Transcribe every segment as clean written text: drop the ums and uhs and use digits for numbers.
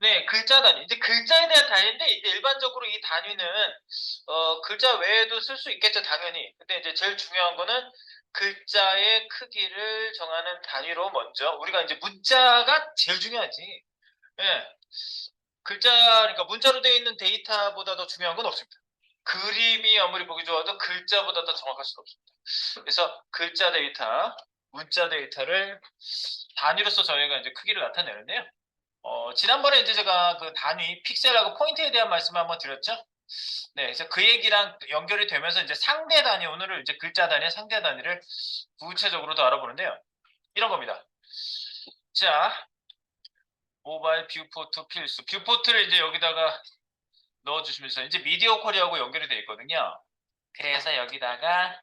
네, 글자 단위. 이제 글자에 대한 단위인데, 이제 일반적으로 이 단위는, 글자 외에도 쓸 수 있겠죠, 당연히. 근데 이제 제일 중요한 거는 글자의 크기를 정하는 단위로 먼저, 우리가 이제 문자가 제일 중요하지. 예. 그러니까 문자로 되어 있는 데이터보다 더 중요한 건 없습니다. 그림이 아무리 보기 좋아도 글자보다 더 정확할 수는 없습니다. 그래서 글자 데이터, 문자 데이터를 단위로서 저희가 이제 크기를 나타내는데요. 지난번에 이제 제가 그 단위, 픽셀하고 포인트에 대한 말씀을 한번 드렸죠. 네, 그래서 그 얘기랑 연결이 되면서 이제 상대 단위, 오늘은 이제 글자 단위, 상대 단위를 구체적으로 더 알아보는데요. 이런 겁니다. 자, 모바일 뷰포트 필수. 뷰포트를 이제 여기다가 넣어주시면서 이제 미디어 쿼리하고 연결이 되어 있거든요. 그래서 여기다가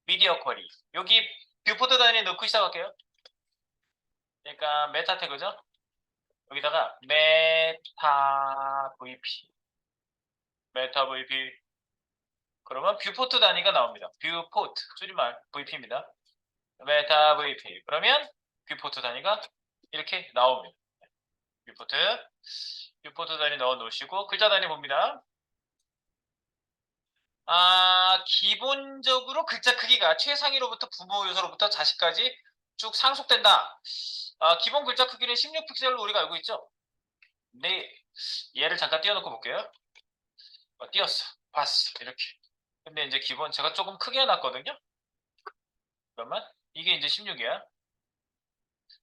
미디어 쿼리. 여기 뷰포트 단위 넣고 시작할게요. 그러니까 메타 태그죠. 여기다가 메타 VP. 메타 VP. 그러면 뷰포트 단위가 나옵니다. 뷰포트. 줄임말 VP입니다. 메타 VP. 그러면 뷰포트 단위가 이렇게 나옵니다. 뷰포트. 뷰포트 단위 넣어 놓으시고 글자 단위 봅니다. 기본적으로 글자 크기가 최상위로부터 부모 요소로부터 자식까지 쭉 상속된다. 기본 글자 크기는 16픽셀로 우리가 알고 있죠? 네. 얘를 잠깐 띄워놓고 볼게요. 띄웠어. 봤어. 이렇게. 근데 이제 기본 제가 조금 크게 해놨거든요. 그러면 이게 이제 16이야.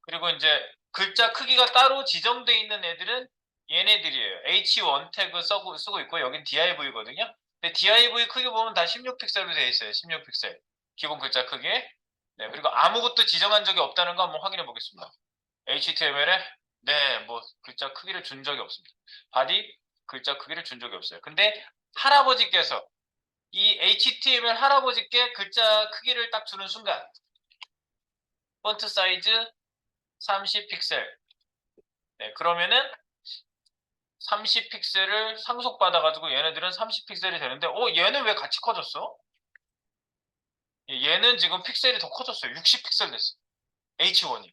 그리고 이제 글자 크기가 따로 지정되어 있는 애들은 얘네들이에요. H1 태그 쓰고 있고 여긴 DIV거든요. 근데 DIV 크기 보면 다 16픽셀로 되어 있어요. 16픽셀. 기본 글자 크기. 네, 그리고 아무것도 지정한 적이 없다는 거 한번 확인해 보겠습니다. HTML에 네, 뭐 글자 크기를 준 적이 없습니다. 바디 글자 크기를 준 적이 없어요. 근데 할아버지께서 이 HTML 할아버지께 글자 크기를 딱 주는 순간 폰트 사이즈 30픽셀. 네, 그러면은 30픽셀을 상속받아가지고 얘네들은 30픽셀이 되는데, 얘는 왜 같이 커졌어? 얘는 지금 픽셀이 더 커졌어요. 60픽셀 됐어. H1이.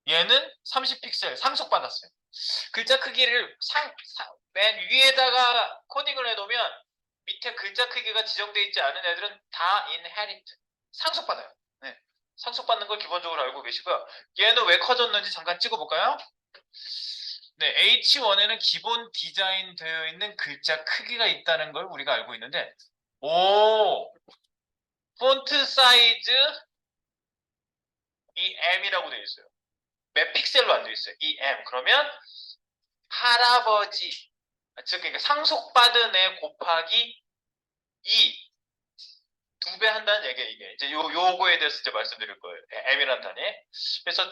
얘는 30픽셀 상속받았어요. 글자 크기를 맨 위에다가 코딩을 해놓으면 밑에 글자 크기가 지정되어 있지 않은 애들은 다 inherit. 상속받아요. 네. 상속받는 걸 기본적으로 알고 계시고요. 얘는 왜 커졌는지 잠깐 찍어볼까요? 네, H1에는 기본 디자인 되어 있는 글자 크기가 있다는 걸 우리가 알고 있는데, 폰트 사이즈 EM이라고 되어 있어요. 몇 픽셀로 안 되어 있어요. EM. 그러면 할아버지, 즉 그러니까 상속받은 애 곱하기 2, 2배 한다는 얘기예요. 이게 이제 요거에 대해서 이제 말씀드릴 거예요. M이란 단위. 그래서 2,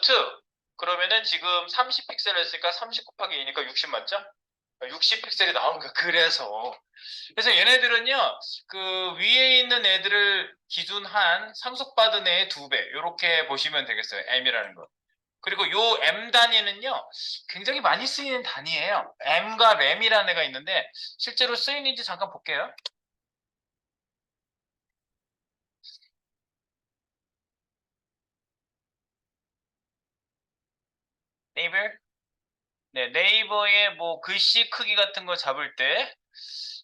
그러면은 지금 30픽셀 했으니까 30 곱하기 2니까 60 맞죠? 60픽셀이 나오는 거야. 그래서 얘네들은요, 그 위에 있는 애들을 기준한 상속받은 애의 2배, 이렇게 보시면 되겠어요. M이라는 거. 그리고 요 M 단위는요, 굉장히 많이 쓰이는 단위예요. M과 RAM이라는 애가 있는데, 실제로 쓰이는지 잠깐 볼게요. 네이버? 네, 네이버의 뭐 글씨 크기 같은 거 잡을 때,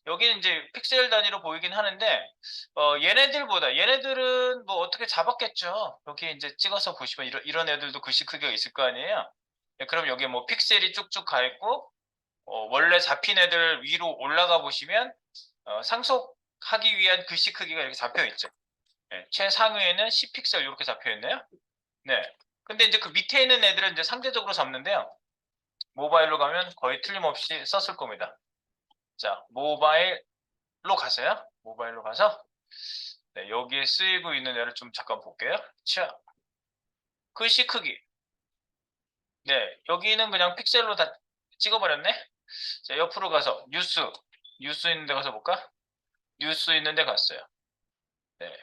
여기는 이제 픽셀 단위로 보이긴 하는데, 얘네들은 뭐 어떻게 잡았겠죠. 여기 이제 찍어서 보시면 이런 애들도 글씨 크기가 있을 거 아니에요. 네, 그럼 여기 뭐 픽셀이 쭉쭉 가 있고, 원래 잡힌 애들 위로 올라가 보시면, 상속하기 위한 글씨 크기가 이렇게 잡혀 있죠. 네, 최상위에는 10픽셀 이렇게 잡혀 있네요. 네. 근데 이제 그 밑에 있는 애들은 이제 상대적으로 잡는데요. 모바일로 가면 거의 틀림없이 썼을 겁니다. 자, 모바일로 가세요. 모바일로 가서 네, 여기에 쓰이고 있는 애를 좀 잠깐 볼게요. 자, 글씨 크기. 네, 여기는 그냥 픽셀로 다 찍어버렸네. 자, 옆으로 가서 뉴스 있는 데 가서 볼까? 뉴스 있는 데 갔어요. 네,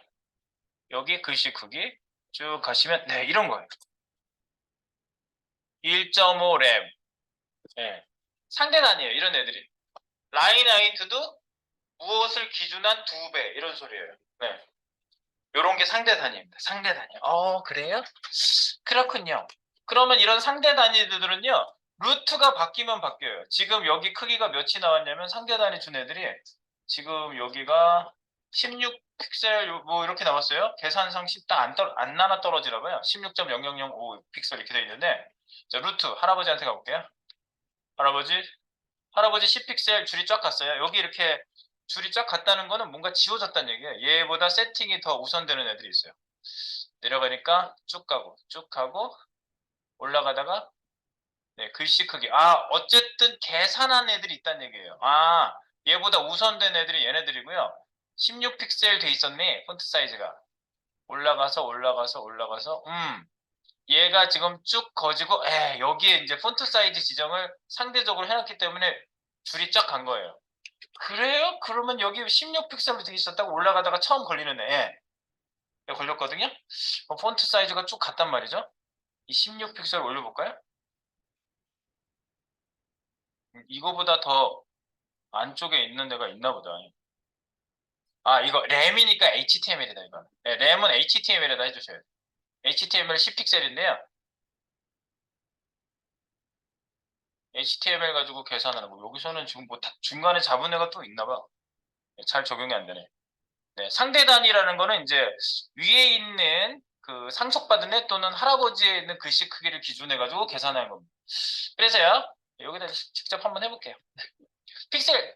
여기 글씨 크기 쭉 가시면 네, 이런 거예요. 1.5 램. 네, 상대 단위에요. 이런 애들이. 라인 하이트도 무엇을 기준한 2배 이런 소리예요. 네. 요런 게 상대 단위입니다. 상대 단위. 그래요? 그렇군요. 그러면 이런 상대 단위들은요, 루트가 바뀌면 바뀌어요. 지금 여기 크기가 몇이 나왔냐면 상대 단위 준 애들이 지금 여기가 16픽셀 뭐 이렇게 나왔어요. 계산상 쉽다 안 나눠 떨어지나 봐요. 16.0005 픽셀 이렇게 돼 있는데 자, 루트 할아버지한테 가볼게요. 할아버지 10픽셀 줄이 쫙 갔어요. 여기 이렇게 줄이 쫙 갔다는 거는 뭔가 지워졌다는 얘기예요. 얘보다 세팅이 더 우선되는 애들이 있어요. 내려가니까 쭉 가고 올라가다가 네, 글씨 크기. 어쨌든 계산한 애들이 있다는 얘기예요. 얘보다 우선된 애들이 얘네들이고요. 16픽셀 돼 있었네, 폰트 사이즈가. 올라가서, 얘가 지금 쭉 거지고, 여기에 이제 폰트 사이즈 지정을 상대적으로 해놨기 때문에 줄이 쫙 간 거예요. 그래요? 그러면 여기 16픽셀로 돼 있었다고 올라가다가 처음 걸리는 애. 걸렸거든요? 폰트 사이즈가 쭉 갔단 말이죠. 이 16픽셀 올려볼까요? 이거보다 더 안쪽에 있는 데가 있나 보다. 이거 램이니까 HTML이다, 이거. 네, 램은 HTML에다 해주셔야 돼요. HTML 10픽셀인데요. HTML 가지고 계산하는 거. 여기서는 지금 뭐 중간에 잡은 애가 또 있나 봐. 네, 잘 적용이 안 되네. 네, 상대 단위라는 거는 이제 위에 있는 그 상속받은 애 또는 할아버지에 있는 글씨 크기를 기준해 가지고 계산하는 겁니다. 그래서요. 여기다 직접 한번 해볼게요. 픽셀.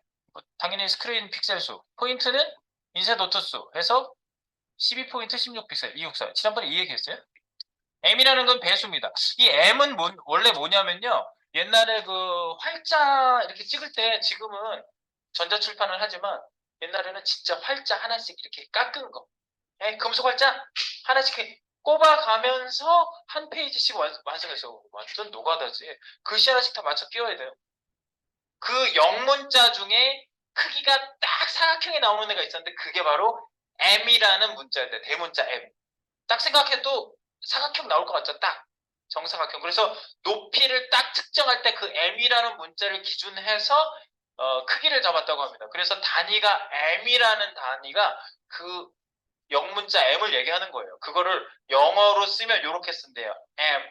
당연히 스크린 픽셀 수. 포인트는 인쇄 노트 수 해서 12포인트 16픽셀 264. 지난번에 이 얘기했어요? M이라는 건 배수입니다. 이 M은 원래 뭐냐면요. 옛날에 그 활자 이렇게 찍을 때 지금은 전자출판을 하지만 옛날에는 진짜 활자 하나씩 이렇게 깎은 거. 금속 활자 하나씩 이렇게 꼽아가면서 한 페이지씩 완성해서 완전 노가다지. 글씨 하나씩 다 맞춰 끼워야 돼요. 그 영문자 중에 크기가 딱 사각형이 나오는 애가 있었는데 그게 바로 M이라는 문자인데 대문자 M. 딱 생각해도 사각형 나올 것 같죠? 딱 정사각형. 그래서 높이를 딱 측정할 때 그 M이라는 문자를 기준해서 크기를 잡았다고 합니다. 그래서 단위가 M이라는 단위가 그 영문자 M을 얘기하는 거예요. 그거를 영어로 쓰면 이렇게 쓴대요. M.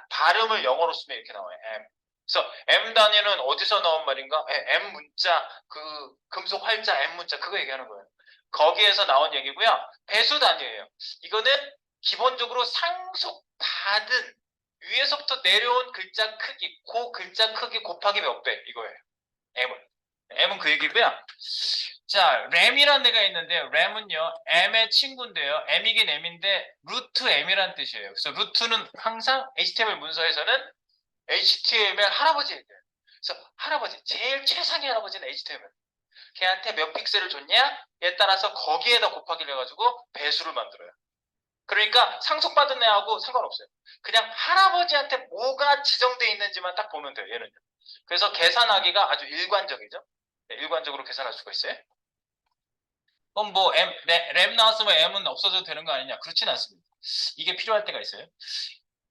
발음을 영어로 쓰면 이렇게 나와요. M. 그래서 M 단위는 어디서 나온 말인가? M 문자, 그 금속 활자 M 문자 그거 얘기하는 거예요. 거기에서 나온 얘기고요. 배수 단위예요. 이거는 기본적으로 상속받은 위에서부터 내려온 글자 크기, 그 글자 크기 곱하기 몇 배 이거예요. M은 그 얘기고요. 자, 램이라는 데가 있는데요. 램은요, M의 친구인데요. M이긴 M인데 루트 M이라는 뜻이에요. 그래서 루트는 항상 HTML 문서에서는 HTML 할아버지예요. 그래서 할아버지, 제일 최상의 할아버지는 HTML. 걔한테 몇 픽셀을 줬냐? 에 따라서 거기에다 곱하기를 해가지고 배수를 만들어요. 그러니까 상속받은 애하고 상관없어요. 그냥 할아버지한테 뭐가 지정되어 있는지만 딱 보면 돼요. 얘는요. 그래서 계산하기가 아주 일관적이죠. 네, 일관적으로 계산할 수가 있어요. 그럼 뭐 램 나왔으면 M은 없어져도 되는 거 아니냐? 그렇진 않습니다. 이게 필요할 때가 있어요.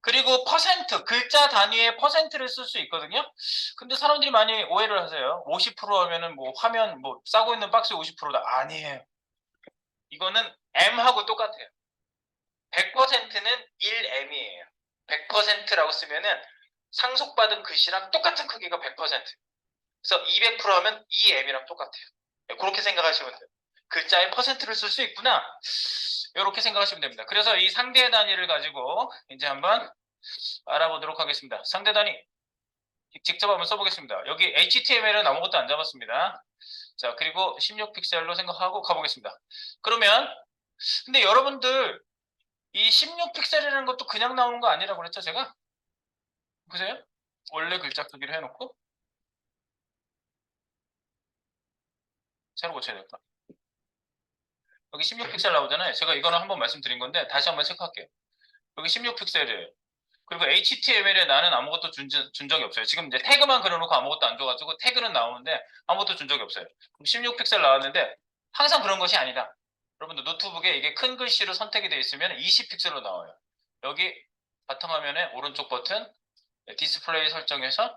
그리고 퍼센트, 글자 단위의 퍼센트를 쓸 수 있거든요. 근데 사람들이 많이 오해를 하세요. 50% 하면은 뭐 화면 뭐 싸고 있는 박스 50%다. 아니에요. 이거는 M하고 똑같아요. 100%는 1M이에요. 100%라고 쓰면은 상속받은 글씨랑 똑같은 크기가 100%. 그래서 200% 하면 2M이랑 똑같아요. 그렇게 생각하시면 돼요. 글자의 퍼센트를 쓸 수 있구나. 이렇게 생각하시면 됩니다. 그래서 이 상대 단위를 가지고 이제 한번 알아보도록 하겠습니다. 상대 단위 직접 한번 써보겠습니다. 여기 HTML은 아무것도 안 잡았습니다. 자, 그리고 16픽셀로 생각하고 가보겠습니다. 그러면 근데 여러분들 이 16픽셀이라는 것도 그냥 나오는 거 아니라고 그랬죠, 제가? 보세요. 원래 글자 크기를 해놓고 새로 고쳐야 될까? 여기 16픽셀 나오잖아요. 제가 이거는 한번 말씀드린 건데 다시 한번 체크할게요. 여기 16픽셀이에요. 그리고 HTML에 나는 아무것도 준 적이 없어요. 지금 이제 태그만 그려놓고 아무것도 안 줘가지고 태그는 나오는데 아무것도 준 적이 없어요. 그럼 16픽셀 나왔는데 항상 그런 것이 아니다. 여러분들 노트북에 이게 큰 글씨로 선택이 되어 있으면 20픽셀로 나와요. 여기 바탕화면에 오른쪽 버튼 디스플레이 설정해서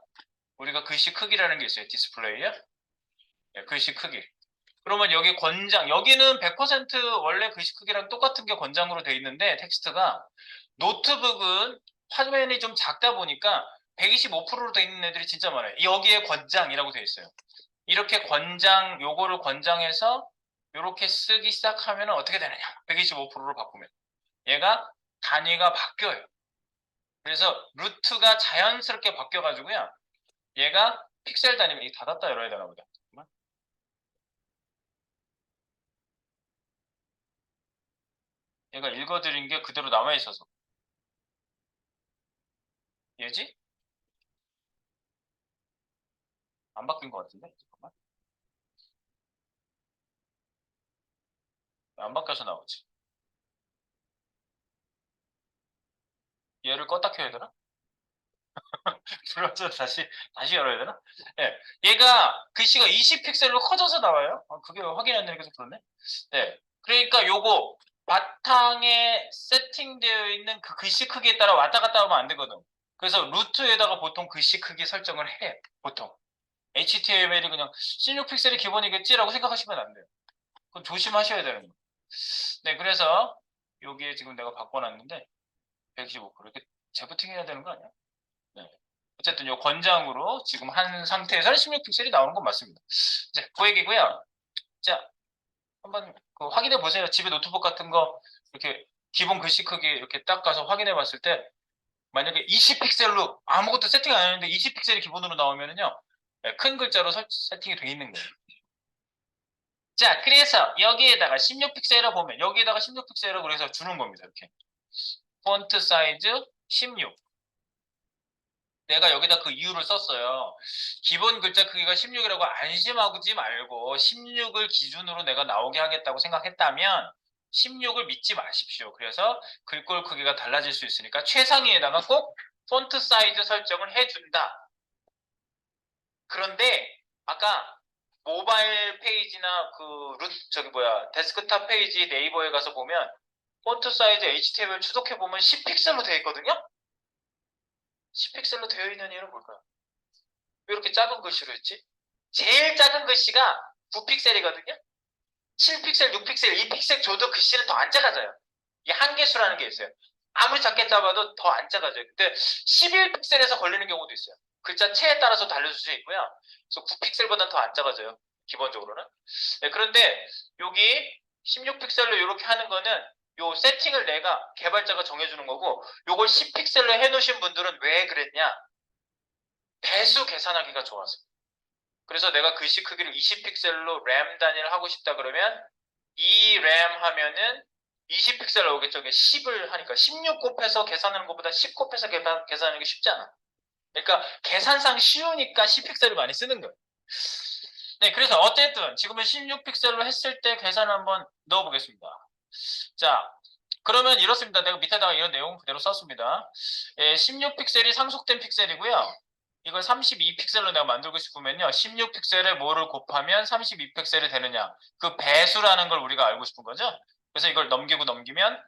우리가 글씨 크기라는 게 있어요. 디스플레이에 글씨 크기. 그러면 여기 권장, 여기는 100% 원래 글씨 크기랑 똑같은 게 권장으로 돼 있는데 텍스트가 노트북은 화면이 좀 작다 보니까 125%로 돼 있는 애들이 진짜 많아요. 여기에 권장이라고 돼 있어요. 이렇게 권장, 요거를 권장해서 이렇게 쓰기 시작하면 어떻게 되느냐? 125%로 바꾸면 얘가 단위가 바뀌어요. 그래서 루트가 자연스럽게 바뀌어가지고요. 얘가 픽셀 단위면 이게 닫았다 열어야 되나 보다. 잠깐만. 얘가 읽어드린 게 그대로 남아있어서. 얘지? 안 바뀐 것 같은데? 잠깐만. 안 바뀌어서 나오지. 얘를 껐다 켜야 되나? 불러서 다시 열어야 되나? 예. 얘가 글씨가 20픽셀로 커져서 나와요. 그게 확인 안 되니까 좀 그렇네. 네. 그러니까 요거 바탕에 세팅되어 있는 그 글씨 크기에 따라 왔다 갔다 하면 안 되거든. 그래서 루트에다가 보통 글씨 크기 설정을 해. 보통. HTML이 그냥 16픽셀이 기본이겠지라고 생각하시면 안 돼요. 그건 조심하셔야 되는 거예요. 네, 그래서 여기에 지금 내가 바꿔놨는데 125% 이렇게 재부팅해야 되는 거 아니야? 네. 어쨌든 요 권장으로 지금 한 상태에서 16픽셀이 나오는 건 맞습니다. 이제 그 얘기고요. 자, 한번 확인해 보세요. 집에 노트북 같은 거 이렇게 기본 글씨 크기 이렇게 딱 가서 확인해 봤을 때 만약에 20픽셀로 아무것도 세팅 안 했는데 20픽셀이 기본으로 나오면은요. 네, 큰 글자로 세팅이 돼 있는 거예요. 자, 그래서 여기에다가 16픽셀을 보면 여기에다가 16픽셀을 그래서 주는 겁니다. 이렇게. 폰트 사이즈 16. 내가 여기다 그 이유를 썼어요. 기본 글자 크기가 16이라고 안심하지 말고 16을 기준으로 내가 나오게 하겠다고 생각했다면 16을 믿지 마십시오. 그래서 글꼴 크기가 달라질 수 있으니까 최상위에다가 꼭 폰트 사이즈 설정을 해준다. 그런데 아까 모바일 페이지나 데스크탑 페이지 네이버에 가서 보면 폰트 사이즈 HTML 추적해 보면 10픽셀로 되어 있거든요. 10픽셀로 되어 있는 이유는 뭘까요? 왜 이렇게 작은 글씨로 했지? 제일 작은 글씨가 9픽셀이거든요. 7픽셀, 6픽셀, 2픽셀 줘도 글씨는 더 안 작아져요. 이게 한계수라는 게 있어요. 아무리 작게 잡아도 더 안 작아져요. 근데 11픽셀에서 걸리는 경우도 있어요. 글자 체에 따라서 달려줄 수 있고요. 그래서 9픽셀보다 더 안 작아져요. 기본적으로는. 네, 그런데 여기 16픽셀로 이렇게 하는 거는 요 세팅을 내가 개발자가 정해주는 거고 요걸 10픽셀로 해놓으신 분들은 왜 그랬냐? 배수 계산하기가 좋아서. 그래서 내가 글씨 크기를 20픽셀로 램 단위를 하고 싶다 그러면 이 램 하면은 20픽셀 나오겠죠. 10을 하니까 16 곱해서 계산하는 것보다 10 곱해서 계산하는 게 쉽잖아. 그러니까 계산상 쉬우니까 10픽셀을 많이 쓰는 거예요. 네, 그래서 어쨌든 지금은 16픽셀로 했을 때 계산을 한번 넣어보겠습니다. 자, 그러면 이렇습니다. 내가 밑에다가 이런 내용 그대로 썼습니다. 16픽셀이 상속된 픽셀이고요. 이걸 32픽셀로 내가 만들고 싶으면요. 16픽셀에 뭐를 곱하면 32픽셀이 되느냐. 그 배수라는 걸 우리가 알고 싶은 거죠. 그래서 이걸 넘기면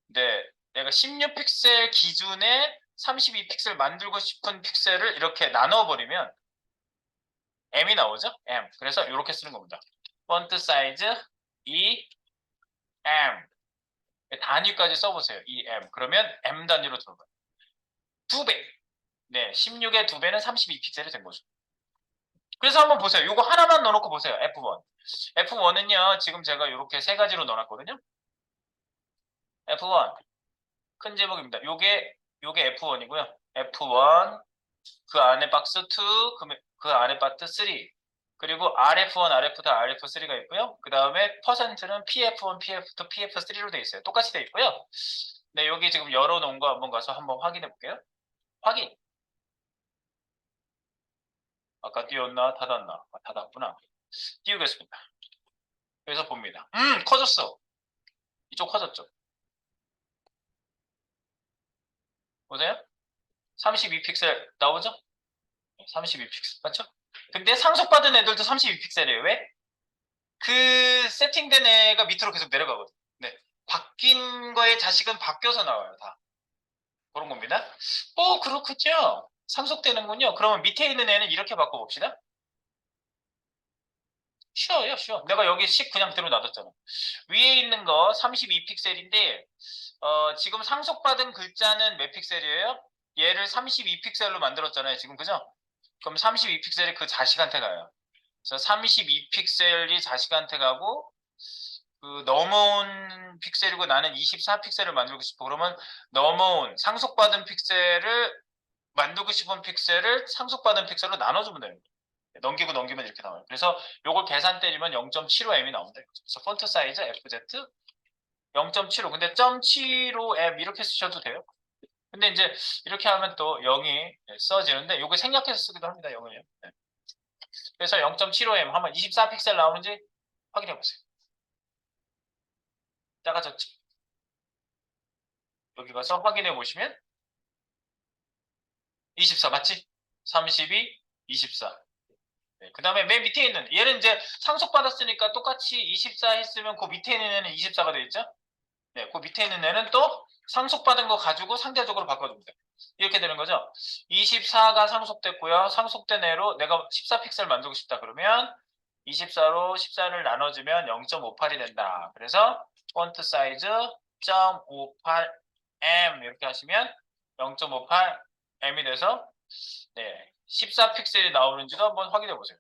네, 내가 16픽셀 기준에 32픽셀 만들고 싶은 픽셀을 이렇게 나눠버리면 M이 나오죠? M. 그래서 이렇게 쓰는 겁니다. 폰트 사이즈 M. 단위까지 써보세요. M. 그러면 M 단위로 들어가요. 2배. 네, 16의 2배는 32픽셀이 된 거죠. 그래서 한번 보세요. 이거 하나만 넣어놓고 보세요. F1. F1은요, 지금 제가 이렇게 세 가지로 넣어놨거든요. F1. 큰 제목입니다. 요게 F1이고요. F1. 그 안에 박스 2, 그 안에 파트 3. 그리고 RF1, RF2, RF3가 있고요. 그 다음에 퍼센트는 PF1, PF2, PF3로 되어 있어요. 똑같이 되어 있고요. 네, 여기 지금 열어놓은 거 한번 가서 한번 확인해 볼게요. 확인. 아까 띄웠나? 닫았나? 닫았구나. 띄우겠습니다. 그래서 봅니다. 커졌어. 이쪽 커졌죠? 보세요. 32픽셀 나오죠? 32픽셀 맞죠? 근데 상속받은 애들도 32픽셀이에요. 왜? 그 세팅된 애가 밑으로 계속 내려가거든. 네. 바뀐 거의 자식은 바뀌어서 나와요. 다. 그런 겁니다. 그렇군요. 상속되는군요. 그러면 밑에 있는 애는 이렇게 바꿔봅시다. 쉬워요, 쉬워. 내가 여기 10 그냥 그대로 놔뒀잖아. 위에 있는 거 32픽셀인데 지금 상속받은 글자는 몇 픽셀이에요? 얘를 32픽셀로 만들었잖아요. 지금 그죠? 그럼 32픽셀이 그 자식한테 가요. 그래서 32픽셀이 자식한테 가고 그 넘어온 픽셀이고 나는 24픽셀을 만들고 싶어. 그러면 넘어온 상속받은 픽셀을 만들고 싶은 픽셀을 상속받은 픽셀로 나눠주면 됩니다. 넘기고 넘기면 이렇게 나와요. 그래서 요걸 계산 때리면 0.75m이 나온다. 그래서 폰트 사이즈 FZ 0.75. 근데 0.75m 이렇게 쓰셔도 돼요. 근데 이제 이렇게 하면 또 0이 써지는데 요거 생략해서 쓰기도 합니다. 0을요. 네. 그래서 0.75m 하면 24픽셀 나오는지 확인해 보세요. 작아졌지? 여기 가서 확인해 보시면 24 맞지? 32, 24. 네, 그 다음에 맨 밑에 있는 얘는 이제 상속받았으니까 똑같이 24 했으면 그 밑에 있는 애는 24가 되겠죠? 네, 그 밑에 있는 애는 또 상속받은 거 가지고 상대적으로 바꿔줍니다. 이렇게 되는 거죠. 24가 상속됐고요. 상속된 애로 내가 14픽셀 만들고 싶다 그러면 24로 14를 나눠주면 0.58이 된다. 그래서 폰트 사이즈 0.58m 이렇게 하시면 0.58m이 돼서 네, 14픽셀이 나오는지도 한번 확인해 보세요.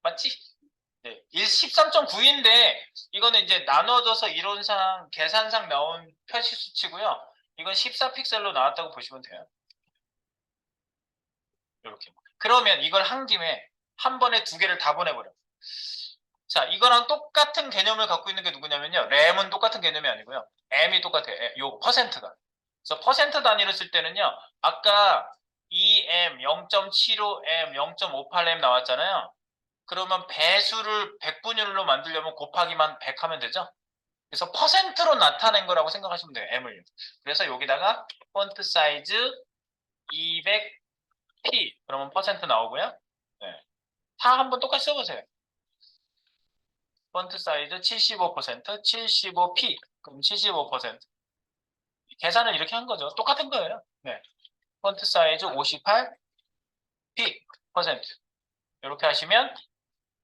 맞지? 네, 13.9인데 이거는 이제 나눠져서 이론상 계산상 나온 표시 수치고요. 이건 14픽셀로 나왔다고 보시면 돼요. 이렇게. 그러면 이걸 한 김에 한 번에 두 개를 다 보내버려. 자, 이거랑 똑같은 개념을 갖고 있는 게 누구냐면요. 램은 똑같은 개념이 아니고요. M이 똑같아요. 요 퍼센트가. 그래서 퍼센트 단위로 쓸 때는요. 아까 2M, 0.75M, 0.58M 나왔잖아요. 그러면 배수를 100분율로 만들려면 곱하기만 100 하면 되죠? 그래서 퍼센트로 나타낸 거라고 생각하시면 돼요. M을. 그래서 여기다가 폰트 사이즈 200p 그러면 퍼센트 나오고요. 네. 다 한번 똑같이 써보세요. 폰트 사이즈 75%, 75p 그럼 75%. 계산을 이렇게 한 거죠. 똑같은 거예요. 네. 폰트 사이즈 58p 퍼센트 이렇게 하시면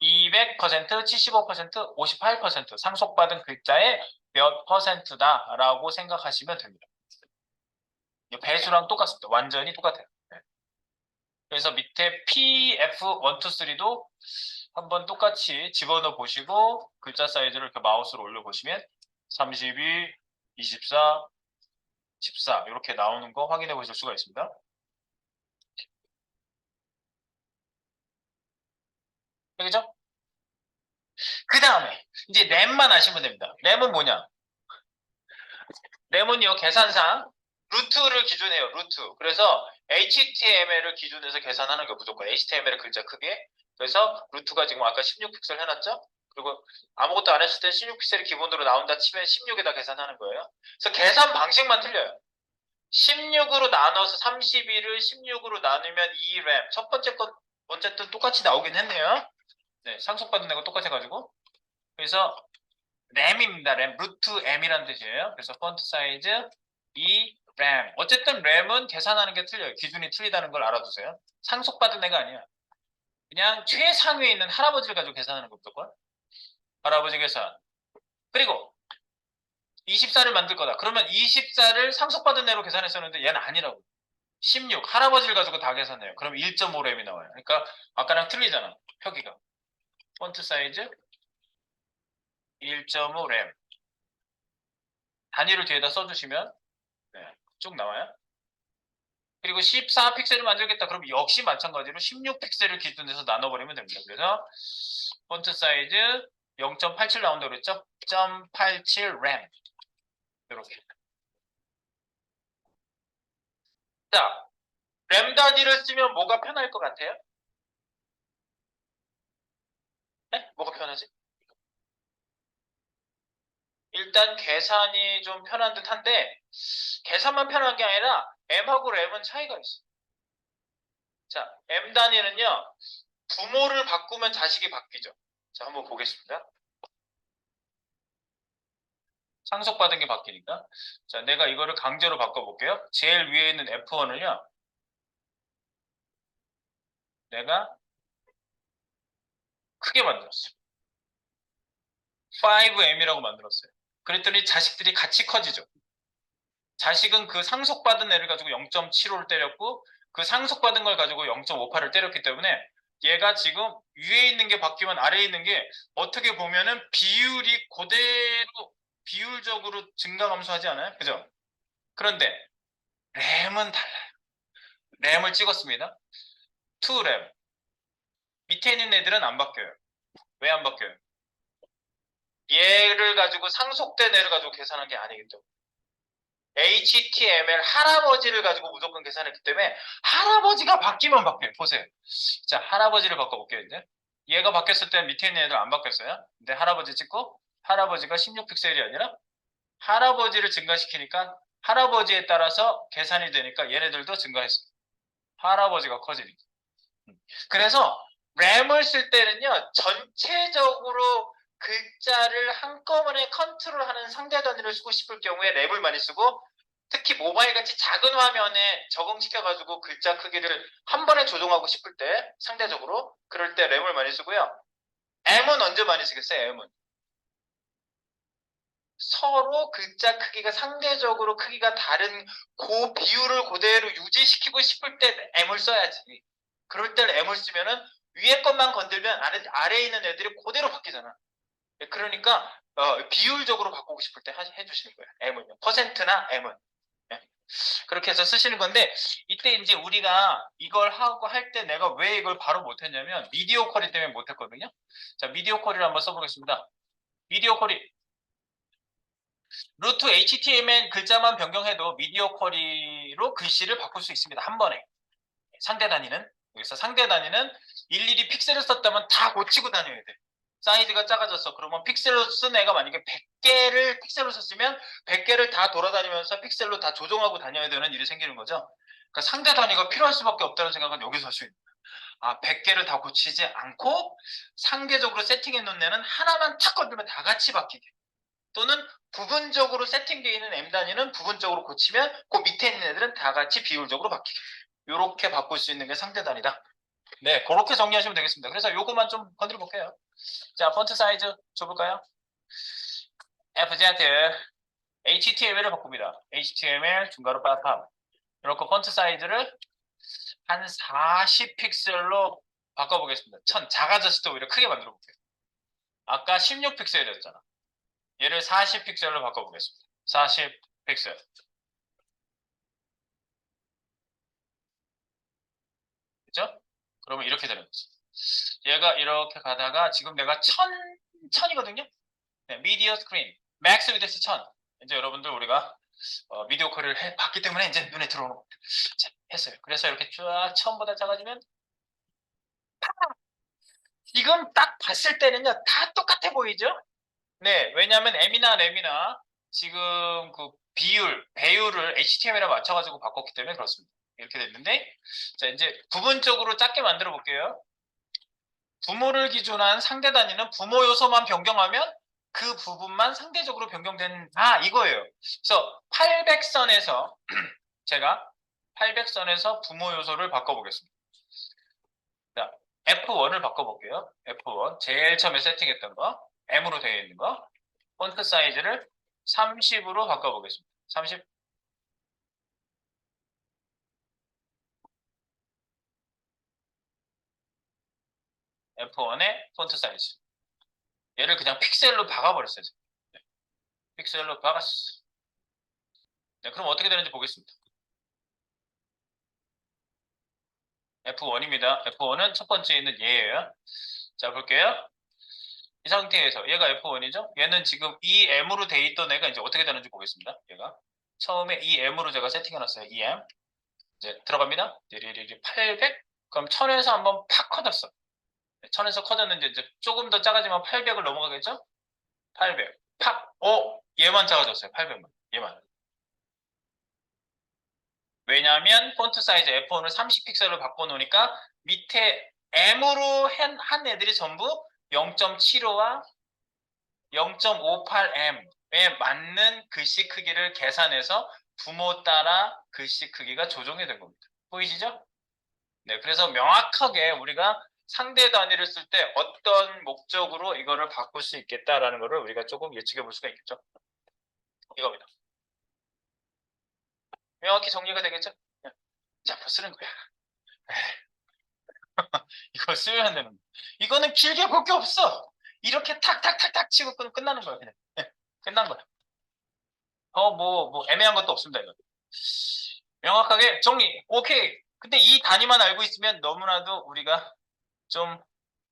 200%, 75%, 58% 상속받은 글자의 몇 퍼센트다라고 생각하시면 됩니다. 배수랑 똑같습니다. 완전히 똑같아요. 네. 그래서 밑에 PF1, 2, 3도 한번 똑같이 집어넣어 보시고 글자 사이즈를 이렇게 마우스로 올려 보시면 32, 24, 14 이렇게 나오는 거 확인해 보실 수가 있습니다. 그죠? 그 다음에 이제 램만 아시면 됩니다. 램은 뭐냐? 램은요 계산상 루트를 기준해요. 루트. 그래서 HTML을 기준해서 계산하는 거 무조건 HTML의 글자 크게. 그래서 루트가 지금 아까 16픽셀 해놨죠? 그리고 아무것도 안 했을 때 16픽셀이 기본으로 나온다 치면 16에다 계산하는 거예요. 그래서 계산 방식만 틀려요. 16으로 나눠서 32를 16으로 나누면 2램. 첫 번째 건 어쨌든 똑같이 나오긴 했네요. 네, 상속받은 애가 똑같아가지고. 그래서 램입니다. 램. 루트 M이라는 뜻이에요. 그래서 폰트 사이즈 2 램. 어쨌든 램은 계산하는 게 틀려요. 기준이 틀리다는 걸 알아두세요. 상속받은 애가 아니야. 그냥 최상위에 있는 할아버지를 가지고 계산하는 거 무조건. 할아버지 계산. 그리고 24를 만들 거다. 그러면 24를 상속받은 애로 계산했었는데 얘는 아니라고. 16. 할아버지를 가지고 다 계산해요. 그럼 1.5램이 나와요. 그러니까 아까랑 틀리잖아. 표기가. 폰트 사이즈 1.5램. 단위를 뒤에다 써주시면 네, 쭉 나와요. 그리고 14픽셀을 만들겠다. 그럼 역시 마찬가지로 16픽셀을 기준해서 나눠버리면 됩니다. 그래서 폰트 사이즈 0.87 나온다고 그랬죠? 0.87 램. 이렇게. 자, 램 단위를 쓰면 뭐가 편할 것 같아요? 네? 뭐가 편하지? 일단 계산이 좀 편한 듯한데 계산만 편한 게 아니라 M하고 램은 차이가 있어. 자, M 단위는요. 부모를 바꾸면 자식이 바뀌죠. 자, 한번 보겠습니다. 상속받은 게 바뀌니까. 자, 내가 이거를 강제로 바꿔볼게요. 제일 위에 있는 F1을요. 내가 크게 만들었어요. 5M이라고 만들었어요. 그랬더니 자식들이 같이 커지죠. 자식은 그 상속받은 애를 가지고 0.75를 때렸고 그 상속받은 걸 가지고 0.58을 때렸기 때문에 얘가 지금 위에 있는 게 바뀌면 아래에 있는 게 어떻게 보면은 비율이 그대로 비율적으로 증가 감소하지 않아요? 그죠? 그런데 램은 달라요. 램을 찍었습니다. 2램. 밑에 있는 애들은 안 바뀌어요. 왜 안 바뀌어요? 얘를 가지고 상속된 애를 가지고 계산한 게 아니기 때문에. HTML 할아버지를 가지고 무조건 계산했기 때문에 할아버지가 바뀌면 바뀌어요. 보세요. 자, 할아버지를 바꿔볼게요, 이제. 얘가 바뀌었을 때 밑에 있는 애들 안 바뀌었어요. 근데 할아버지 찍고 할아버지가 16픽셀이 아니라 할아버지를 증가시키니까 할아버지에 따라서 계산이 되니까 얘네들도 증가했어요. 할아버지가 커지니까. 그래서 램을 쓸 때는요, 전체적으로 글자를 한꺼번에 컨트롤하는 상대 단위를 쓰고 싶을 경우에 램을 많이 쓰고, 특히 모바일 같이 작은 화면에 적응시켜가지고 글자 크기를 한 번에 조정하고 싶을 때, 상대적으로, 그럴 때 램을 많이 쓰고요. M은 언제 많이 쓰겠어요, M은? 서로 글자 크기가 상대적으로 크기가 다른 그 비율을 그대로 유지시키고 싶을 때 M을 써야지. 그럴 때는 M을 쓰면은 위에 것만 건들면 아래에 있는 애들이 그대로 바뀌잖아. 그러니까 비율적으로 바꾸고 싶을 때 해주시는 거예요. M은요. 퍼센트나 M은. 예. 그렇게 해서 쓰시는 건데 이때 이제 우리가 이걸 하고 할 때 내가 왜 이걸 바로 못했냐면 미디어 쿼리 때문에 못했거든요. 자, 미디어 쿼리를 한번 써보겠습니다. 미디어 쿼리. 루트 HTML 글자만 변경해도 미디어 쿼리로 글씨를 바꿀 수 있습니다. 한 번에. 상대 단위는 여기서 상대 단위는 일일이 픽셀을 썼다면 다 고치고 다녀야 돼. 사이즈가 작아졌어. 그러면 픽셀로 쓴 애가 만약에 100개를 픽셀로 썼으면 100개를 다 돌아다니면서 픽셀로 다 조정하고 다녀야 되는 일이 생기는 거죠. 그러니까 상대 단위가 필요할 수밖에 없다는 생각은 여기서 할 수 있는 거예요. 아, 100개를 다 고치지 않고 상대적으로 세팅해 놓은 애는 하나만 탁 건드면 다 같이 바뀌게. 또는 부분적으로 세팅되어 있는 M 단위는 부분적으로 고치면 그 밑에 있는 애들은 다 같이 비율적으로 바뀌게. 이렇게 바꿀 수 있는 게 상대 단위다. 네, 그렇게 정리하시면 되겠습니다. 그래서 요거만 좀 건드려 볼게요. 자, 폰트 사이즈 줘볼까요? FZ, HTML을 바꿉니다. HTML 중괄호 빠팝. 이렇게 폰트 사이즈를 한 40픽셀로 바꿔보겠습니다. 작아졌을 때 오히려 크게 만들어 볼게요. 아까 16픽셀이었잖아. 얘를 40픽셀로 바꿔보겠습니다. 40픽셀. 그죠? 그러면 이렇게 되는 거죠. 얘가 이렇게 가다가 지금 내가 1000이거든요? 네, 미디어 스크린. 맥스 위드스 1000. 이제 여러분들 우리가 미디어 콜을 봤기 때문에 이제 눈에 들어오는 겁니다. 자, 했어요. 그래서 이렇게 쫙 1000보다 작아지면 지금 딱 봤을 때는요, 다 똑같아 보이죠? 네, 왜냐하면 M이나 램이나 지금 그 배율을 HTML에 맞춰가지고 바꿨기 때문에 그렇습니다. 이렇게 됐는데, 자, 이제 부분적으로 작게 만들어 볼게요. 부모를 기준한 상대 단위는 부모 요소만 변경하면 그 부분만 상대적으로 변경된, 이거예요. 그래서 800선에서 제가 800선에서 부모 요소를 바꿔보겠습니다. 자, F1을 바꿔볼게요. F1. 제일 처음에 세팅했던 거. M으로 되어 있는 거. 폰트 사이즈를 30으로 바꿔보겠습니다. 30. F1의 폰트 사이즈. 얘를 그냥 픽셀로 박아버렸어요. 네, 픽셀로 박았어. 네, 그럼 어떻게 되는지 보겠습니다. F1입니다. F1은 첫 번째에 있는 얘예요. 자, 볼게요. 이 상태에서 얘가 F1이죠? 얘는 지금 EM으로 돼 있던 애가 이제 어떻게 되는지 보겠습니다. 얘가 처음에 EM으로 제가 세팅해놨어요. EM. 이제 들어갑니다. 800. 그럼 1000에서 한번 팍 커졌어. 1000에서 커졌는지 이제 조금 더 작아지면 800을 넘어가겠죠? 800. 팍. 얘만 작아졌어요. 800만. 얘만. 왜냐하면 폰트 사이즈 F1을 30픽셀로 바꿔놓으니까 밑에 M으로 한 애들이 전부 0.75와 0.58M에 맞는 글씨 크기를 계산해서 부모 따라 글씨 크기가 조정이 된 겁니다. 보이시죠? 네, 그래서 명확하게 우리가 상대 단위를 쓸 때 어떤 목적으로 이거를 바꿀 수 있겠다라는 거를 우리가 조금 예측해 볼 수가 있겠죠. 이겁니다. 명확히 정리가 되겠죠? 자, 뭐 쓰는 거야. 이거 쓰면 되는 거야. 이거는 길게 볼 게 없어. 이렇게 탁탁탁탁 치고 끝나는 거야, 그냥. 끝난 거야. 뭐 애매한 것도 없습니다, 이거. 명확하게 정리. 오케이. 근데 이 단위만 알고 있으면 너무나도 우리가 좀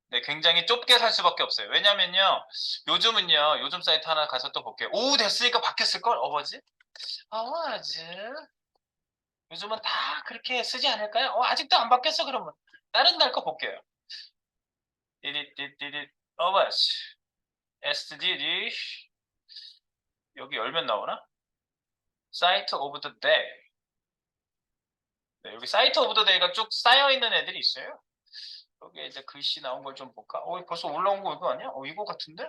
네, 굉장히 좁게 살 수밖에 없어요. 왜냐면요, 요즘은요, 요즘 사이트 하나 가서 또 볼게요. 오후 됐으니까 바뀌었을걸? 어버지? 어버지? 요즘은 다 그렇게 쓰지 않을까요? 아직도 안 바뀌었어, 그러면. 다른 날 거 볼게요. 띠릿띠릿띠릿, 어버지. SDD, 여기 열면 나오나? 사이트 오브 더 데이. 네, 여기 사이트 오브 더 데이가 쭉 쌓여있는 애들이 있어요. 여기에 이제 글씨 나온 걸 좀 볼까? 벌써 올라온 거 이거 아니야? 이거 같은데?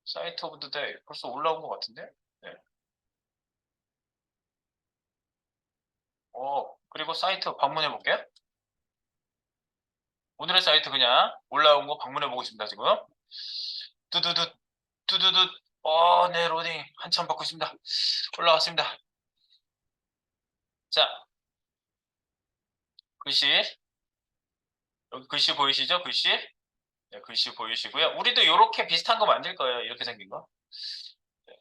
사이트 오브 더 데이. 벌써 올라온 거 같은데? 네. 그리고 사이트 방문해 볼게요. 오늘의 사이트 그냥 올라온 거 방문해 보고 있습니다, 지금. 뚜두두, 뚜두두. 네, 로딩 한참 받고 있습니다. 올라왔습니다. 자, 글씨. 여기 글씨 보이시죠? 글씨? 네, 글씨 보이시고요. 우리도 이렇게 비슷한 거 만들 거예요. 이렇게 생긴 거. 네.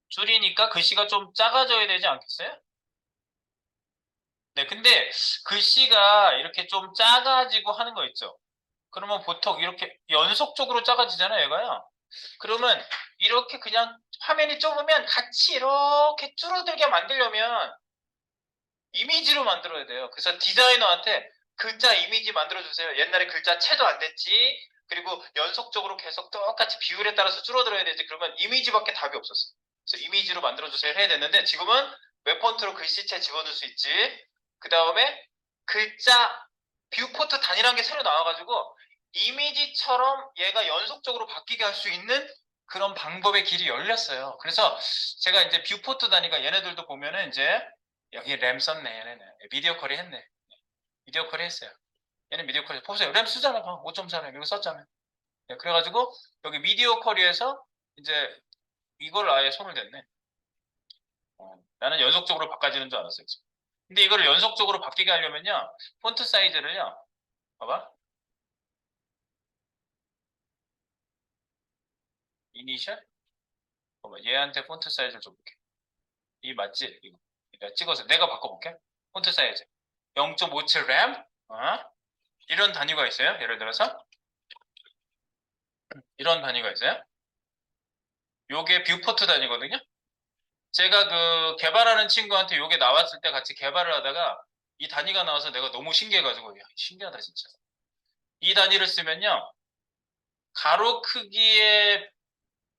줄이니까 글씨가 좀 작아져야 되지 않겠어요? 네, 근데 글씨가 이렇게 좀 작아지고 하는 거 있죠? 그러면 보통 이렇게 연속적으로 작아지잖아요, 얘가요. 그러면 이렇게 그냥 화면이 좁으면 같이 이렇게 줄어들게 만들려면 이미지로 만들어야 돼요. 그래서 디자이너한테 글자 이미지 만들어주세요. 옛날에 글자체도 안 됐지. 그리고 연속적으로 계속 똑같이 비율에 따라서 줄어들어야 되지. 그러면 이미지밖에 답이 없었어. 그래서 이미지로 만들어주세요 해야 되는데 지금은 웹폰트로 글씨체 집어넣을 수 있지. 그 다음에 글자 뷰포트 단위라는 게 새로 나와가지고 이미지처럼 얘가 연속적으로 바뀌게 할 수 있는 그런 방법의 길이 열렸어요. 그래서 제가 이제 뷰포트 단위가 얘네들도 보면은 이제 여기 램 썼네, 얘네는. 미디어 쿼리 했네. 미디어 쿼리 했어요. 얘는 미디어 쿼리. 보세요. 램 쓰잖아. 5.4램. 이거 썼잖아요. 네, 그래가지고 여기 미디어 쿼리에서 이제 이걸 아예 손을 댔네. 나는 연속적으로 바꿔지는 줄 알았어요. 지금. 근데 이거를 연속적으로 바뀌게 하려면요. 폰트 사이즈를요. 봐봐. 이니셜? 봐봐. 얘한테 폰트 사이즈를 줘볼게. 이 맞지? 이거. 내가 찍어서 내가 바꿔볼게. 폰트 사이즈. 0.57 램? 이런 단위가 있어요. 예를 들어서 이런 단위가 있어요. 요게 뷰포트 단위거든요. 제가 그 개발하는 친구한테 요게 나왔을 때 같이 개발을 하다가 이 단위가 나와서 내가 너무 신기해가지고 야, 신기하다 진짜. 이 단위를 쓰면요. 가로 크기에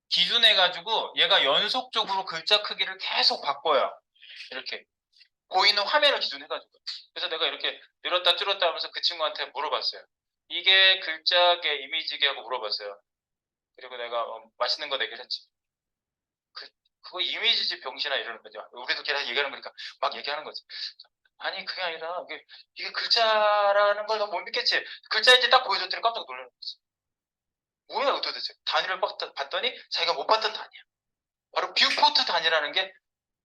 기준해가지고 얘가 연속적으로 글자 크기를 계속 바꿔요. 이렇게 보이는 화면을 기준해가지고. 그래서 내가 이렇게 늘었다 줄었다 하면서 그 친구한테 물어봤어요. 이게 글자계 이미지계 하고 물어봤어요. 그리고 내가 맛있는 거 내기를 했지. 그거 이미지지 병신아 이러는 거죠. 우리도 걔랑 얘기하는 거니까 막 얘기하는 거지. 아니 그게 아니라 이게 글자라는 걸 너 못 믿겠지. 글자인지 딱 보여줬더니 깜짝 놀라는 거지. 뭐야 이거 도대체. 단위를 봤더니 자기가 못 봤던 단위야. 바로 뷰포트 단위라는 게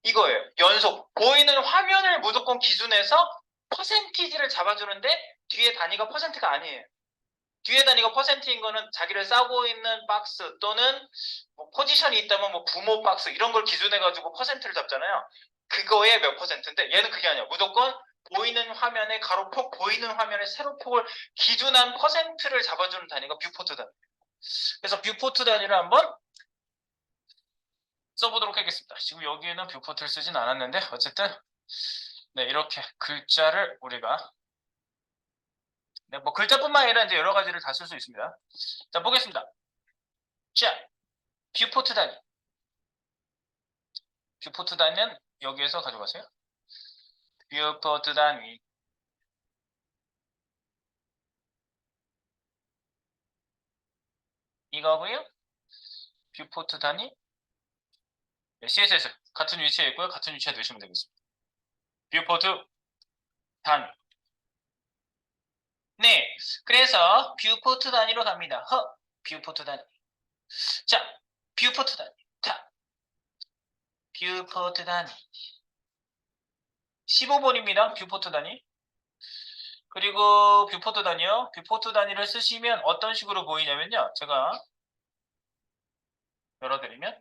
이거예요. 연속. 보이는 화면을 무조건 기준해서 퍼센티지를 잡아주는데 뒤에 단위가 퍼센트가 아니에요. 뒤에 단위가 퍼센트인 거는 자기를 싸고 있는 박스 또는 뭐 포지션이 있다면 뭐 부모 박스 이런 걸 기준해가지고 퍼센트를 잡잖아요. 그거에 몇 퍼센트인데 얘는 그게 아니야. 무조건 보이는 화면에 가로폭, 보이는 화면에 세로폭을 기준한 퍼센트를 잡아주는 단위가 뷰포트 단위. 그래서 뷰포트 단위를 한번 써보도록 하겠습니다. 지금 여기에는 뷰포트를 쓰진 않았는데 어쨌든 네, 이렇게 글자를 우리가 네, 뭐 글자뿐만 아니라 이제 여러 가지를 다 쓸 수 있습니다. 자, 보겠습니다. 자, 뷰포트 단위. 뷰포트 단위는 여기에서 가져가세요. 뷰포트 단위. 이거고요. 뷰포트 단위. 네, CSS 같은 위치에 있고요. 같은 위치에 두시면 되겠습니다. 뷰포트 단위. 네. 그래서 뷰포트 단위로 갑니다. 뷰포트 단위. 자, 뷰포트 단위. 자, 뷰포트 단위. 15번입니다. 뷰포트 단위. 그리고 뷰포트 단위요. 뷰포트 단위를 쓰시면 어떤 식으로 보이냐면요. 제가 열어드리면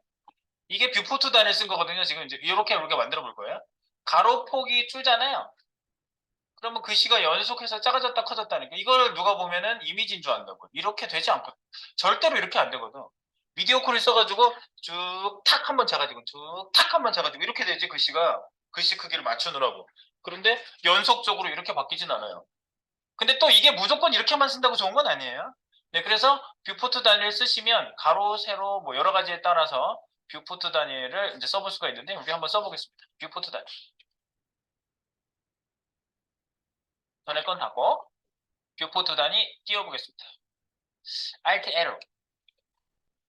이게 뷰포트 단위를 쓴 거거든요. 지금 이제 이렇게 우리가 만들어 볼 거예요. 가로폭이 줄잖아요. 그러면 글씨가 연속해서 작아졌다 커졌다니까. 이걸 누가 보면은 이미지인 줄 안다고. 이렇게 되지 않거든. 절대로 이렇게 안 되거든. 비디오 콜을 써가지고 쭉 탁 한번 작아지고 쭉 탁 한번 작아지고 이렇게 되지 글씨가 글씨 크기를 맞추느라고. 그런데 연속적으로 이렇게 바뀌진 않아요. 근데 또 이게 무조건 이렇게만 쓴다고 좋은 건 아니에요. 네, 그래서 뷰포트 단위를 쓰시면 가로, 세로 뭐 여러 가지에 따라서 뷰포트 단위를 이제 써볼 수가 있는데 우리 한번 써보겠습니다. 뷰포트 단위. 전에 건 하고 뷰포트 단위 띄워보겠습니다. Alt Arrow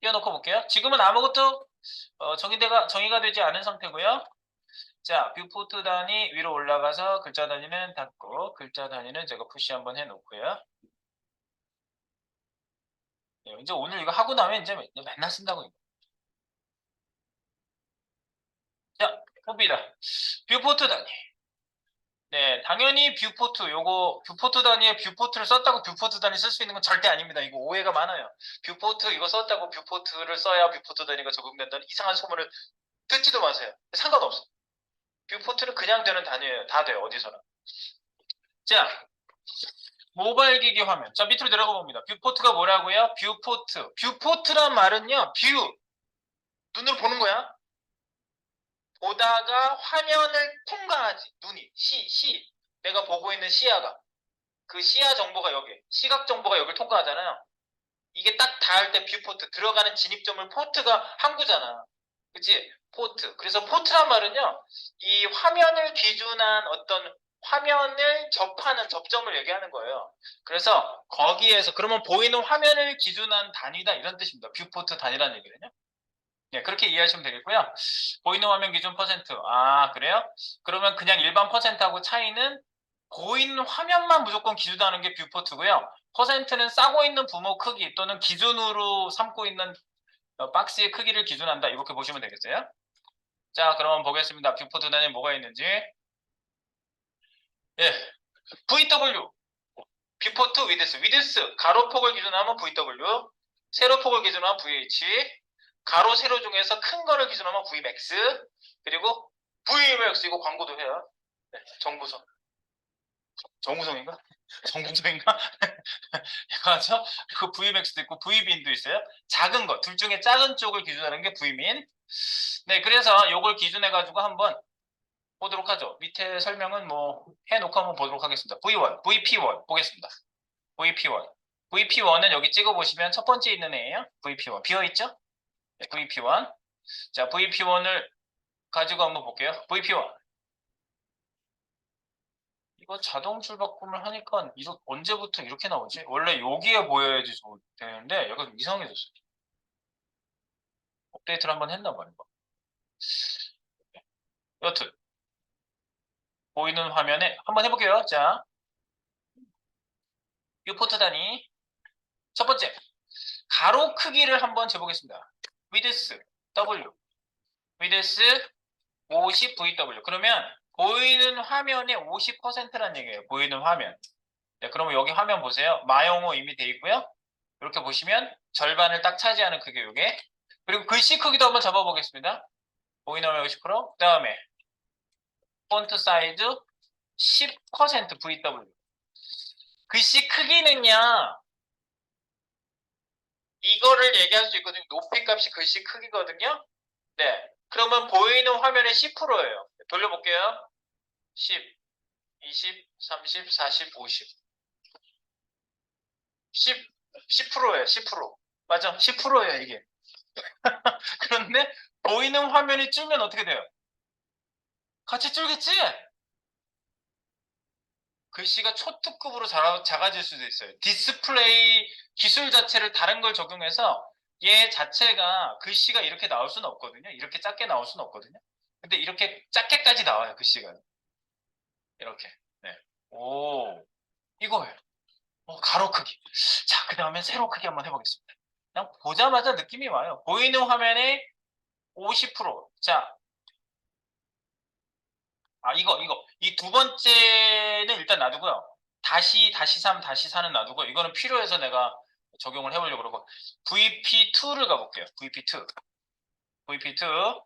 띄워놓고 볼게요. 지금은 아무것도 정의가 되지 않은 상태고요. 자, 뷰포트 단위 위로 올라가서 글자 단위는 닫고 글자 단위는 제가 푸시 한번 해놓고요. 네, 이제 오늘 이거 하고 나면 이제 맨날 쓴다고. 자, 봅니다. 뷰포트 단위. 네, 당연히 뷰포트 단위에 뷰포트를 썼다고 뷰포트 단위 쓸 수 있는 건 절대 아닙니다. 이거 오해가 많아요. 뷰포트 이거 썼다고 뷰포트를 써야 뷰포트 단위가 적용된다는 이상한 소문을 듣지도 마세요. 상관없어. 뷰포트는 그냥 되는 단위예요. 다 돼요. 어디서나. 자, 모바일 기기 화면. 자, 밑으로 내려가 봅니다. 뷰포트가 뭐라고요? 뷰포트. 뷰포트란 말은요. 뷰. 눈으로 보는 거야. 보다가 화면을 통과하지. 눈이. 내가 보고 있는 시야가. 그 시야 정보가 여기. 시각 정보가 여기를 통과하잖아요. 이게 딱 닿을 때 뷰포트. 들어가는 진입점을 포트가 항구잖아. 그치? 포트. 그래서 포트란 말은요. 이 화면을 기준한 어떤 화면을 접하는 접점을 얘기하는 거예요. 그래서 거기에서 그러면 보이는 화면을 기준한 단위다 이런 뜻입니다. 뷰포트 단위라는 얘기는요. 네, 그렇게 이해하시면 되겠고요. 보이는 화면 기준 퍼센트. 아, 그래요? 그러면 그냥 일반 퍼센트하고 차이는 보이는 화면만 무조건 기준하는 게 뷰포트고요. 퍼센트는 싸고 있는 부모 크기 또는 기준으로 삼고 있는 박스의 크기를 기준한다. 이렇게 보시면 되겠어요. 자, 그럼 보겠습니다. 뷰포트 단위 뭐가 있는지. 예, VW. 뷰포트 위드스. 가로폭을 기준하면 VW. 세로폭을 기준하면 VH. 가로 세로 중에서 큰 거를 기준하면 Vmax. 그리고 Vmax 이거 광고도 해요. 네, 정우성인가? 정우성인가? 이거 하죠? 그리고 Vmax도 있고 V빈도 있어요. 작은 거, 둘 중에 작은 쪽을 기준하는 게 V민. 네, 그래서 이걸 기준해가지고 한번 보도록 하죠. 밑에 설명은 뭐 해놓고 한번 보도록 하겠습니다. V1, VP1 보겠습니다. VP1. VP1은 여기 찍어보시면 첫 번째 있는 애예요. VP1. 비어있죠? 네, VP1. 자, VP1을 가지고 한번 볼게요. VP1. 이거 자동 출바꿈을 하니까 언제부터 이렇게 나오지? 원래 여기에 보여야지 되는데 약간 이상해졌어요. 업데이트를 한번 했나 봐요. 여튼 보이는 화면에 한번 해볼게요. 자, 뷰포트 단위 첫 번째 가로 크기를 한번 재보겠습니다. width W width 50 VW 그러면 보이는 화면의 50%란 얘기예요. 보이는 화면. 네, 그러면 여기 화면 보세요. 마영호 이미 돼 있고요. 이렇게 보시면 절반을 딱 차지하는 크기 요게. 그리고 글씨 크기도 한번 잡아보겠습니다. 보이는 화면 50%. 그 다음에 폰트 사이즈 10% VW. 글씨 크기는요. 이거를 얘기할 수 있거든요. 높이 값이 글씨 크기거든요. 네. 그러면 보이는 화면의 10%예요. 돌려볼게요. 10, 20, 30, 40, 50. 10%예요. 10%. 맞아. 10%예요, 이게. 그런데 보이는 화면이 줄면 어떻게 돼요? 같이 줄겠지? 글씨가 초특급으로 작아질 수도 있어요. 디스플레이 기술 자체를 다른 걸 적용해서 얘 자체가 글씨가 이렇게 나올 수는 없거든요. 이렇게 작게 나올 수는 없거든요. 근데 이렇게 작게까지 나와요, 글씨가. 이렇게. 네. 오, 이거예요. 가로 크기. 자, 그 다음에 세로 크기 한번 해보겠습니다. 그냥 보자마자 느낌이 와요. 보이는 화면에 50%. 자, 이거. 이 두 번째는 일단 놔두고요. 다시 3, 다시 4는 놔두고, 이거는 필요해서 내가 적용을 해보려고 그러고, VP2를 가볼게요. VP2. VP2.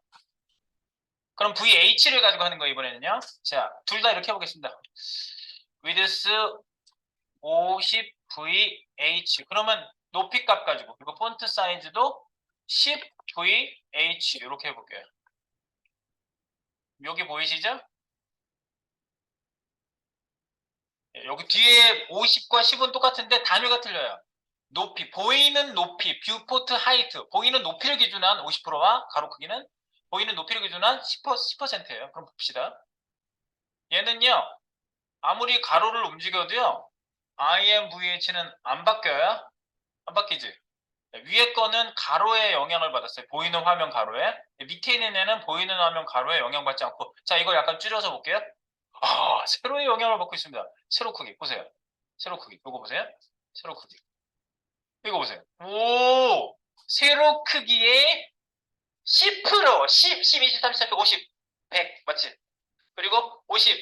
그럼 VH를 가지고 하는 거 이번에는요. 자, 둘 다 이렇게 해보겠습니다. width 50VH. 그러면 높이 값 가지고, 그리고 폰트 사이즈도 10VH. 이렇게 해볼게요. 여기 보이시죠? 여기 뒤에 50과 10은 똑같은데 단위가 틀려요. 높이, 보이는 높이, 뷰포트 하이트. 보이는 높이를 기준한 50%와 가로 크기는 보이는 높이를 기준한 10%예요. 그럼 봅시다. 얘는요, 아무리 가로를 움직여도요, IMVH는 안 바뀌어요. 안 바뀌지. 위에 거는 가로에 영향을 받았어요. 보이는 화면 가로에. 밑에 있는 애는 보이는 화면 가로에 영향받지 않고. 자, 이걸 약간 줄여서 볼게요. 세로의 영향을 받고 있습니다. 세로 크기 보세요. 세로 크기 이거 보세요. 세로 크기 이거 보세요. 오, 세로 크기의 10%, 10, 10, 20, 30, 40, 50, 100 맞지? 그리고 50,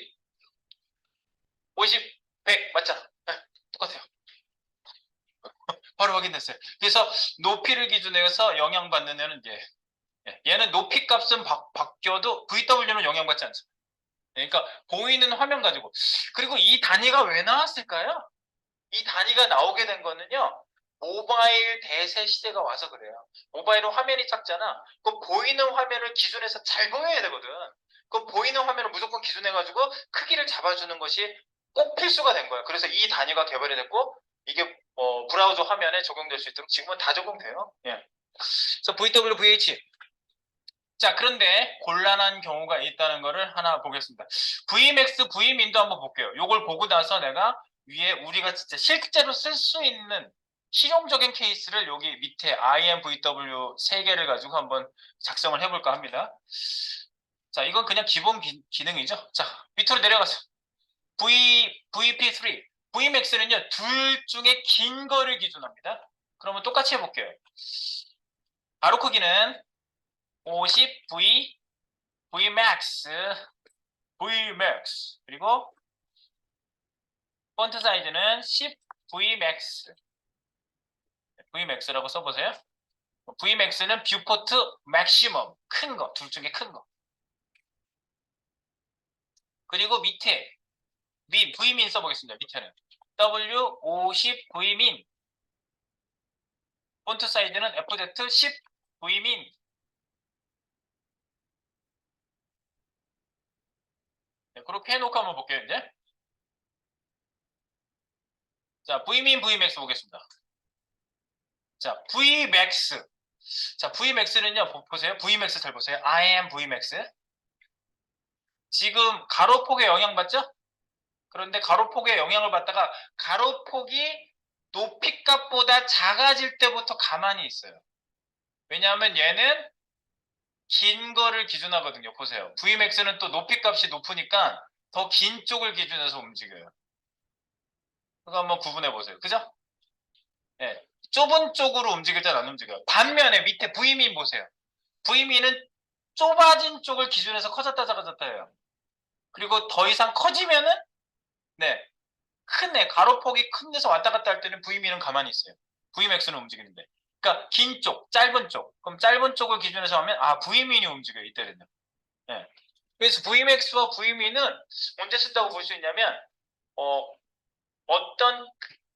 50, 100 맞죠? 네, 똑같아요. 바로 확인됐어요. 그래서 높이를 기준으로 해서 영향받는 애는 얘는 높이 값은 바뀌어도 VW는 영향받지 않습니다. 그러니까 보이는 화면 가지고. 그리고 이 단위가 왜 나왔을까요? 이 단위가 나오게 된 거는요. 모바일 대세 시대가 와서 그래요. 모바일은 화면이 작잖아. 그 보이는 화면을 기준해서 잘 보여야 되거든. 그 보이는 화면을 무조건 기준해가지고 크기를 잡아주는 것이 꼭 필수가 된 거예요. 그래서 이 단위가 개발이 됐고 이게 브라우저 화면에 적용될 수 있도록 지금은 다 적용돼요. 예. 그래서 VW, VH. 자, 그런데 곤란한 경우가 있다는 거를 하나 보겠습니다. Vmax, Vmin도 한번 볼게요. 요걸 보고 나서 내가 위에 우리가 진짜 실제로 쓸 수 있는 실용적인 케이스를 여기 밑에 IMVW 3개를 가지고 한번 작성을 해볼까 합니다. 자, 이건 그냥 기본 기능이죠. 자, 밑으로 내려가서 VP3, Vmax는요, 둘 중에 긴 거를 기준합니다. 그러면 똑같이 해볼게요. 가로 크기는 50V, Vmax, Vmax. 그리고 폰트 사이즈는 10 Vmax. Vmax라고 써보세요. Vmax는 뷰포트 맥시멈. 큰 거. 둘 중에 큰 거. 그리고 밑에 Vmin 써보겠습니다. 밑에는 W50 Vmin. 폰트 사이즈는 FZ 10 Vmin. 네, 그렇게 해놓고 한번 볼게요, 이제. 자, Vmin, Vmax 보겠습니다. 자, Vmax. 자, Vmax는요, 보세요. Vmax 잘 보세요. I am Vmax. 지금 가로폭에 영향받죠? 그런데 가로폭에 영향을 받다가 가로폭이 높이값보다 작아질 때부터 가만히 있어요. 왜냐하면 얘는 긴 거를 기준하거든요. 보세요. Vmax는 또 높이값이 높으니까 더 긴 쪽을 기준해서 움직여요. 그거 한번 구분해 보세요. 그죠? 네. 좁은 쪽으로 움직일 때는 안 움직여요. 반면에 밑에 Vmin 보세요. V민은 좁아진 쪽을 기준해서 커졌다 작아졌다 해요. 그리고 더 이상 커지면은 네, 큰 애, 가로폭이 큰 데서 왔다 갔다 할 때는 V민은 가만히 있어요. Vmax는 움직이는데. 그러니까 긴 쪽, 짧은 쪽. 그럼 짧은 쪽을 기준해서 하면 V민이 움직여요. 이때는요. 네. 그래서 Vmax와 V민은 언제 쓴다고 볼 수 있냐면 어, 어떤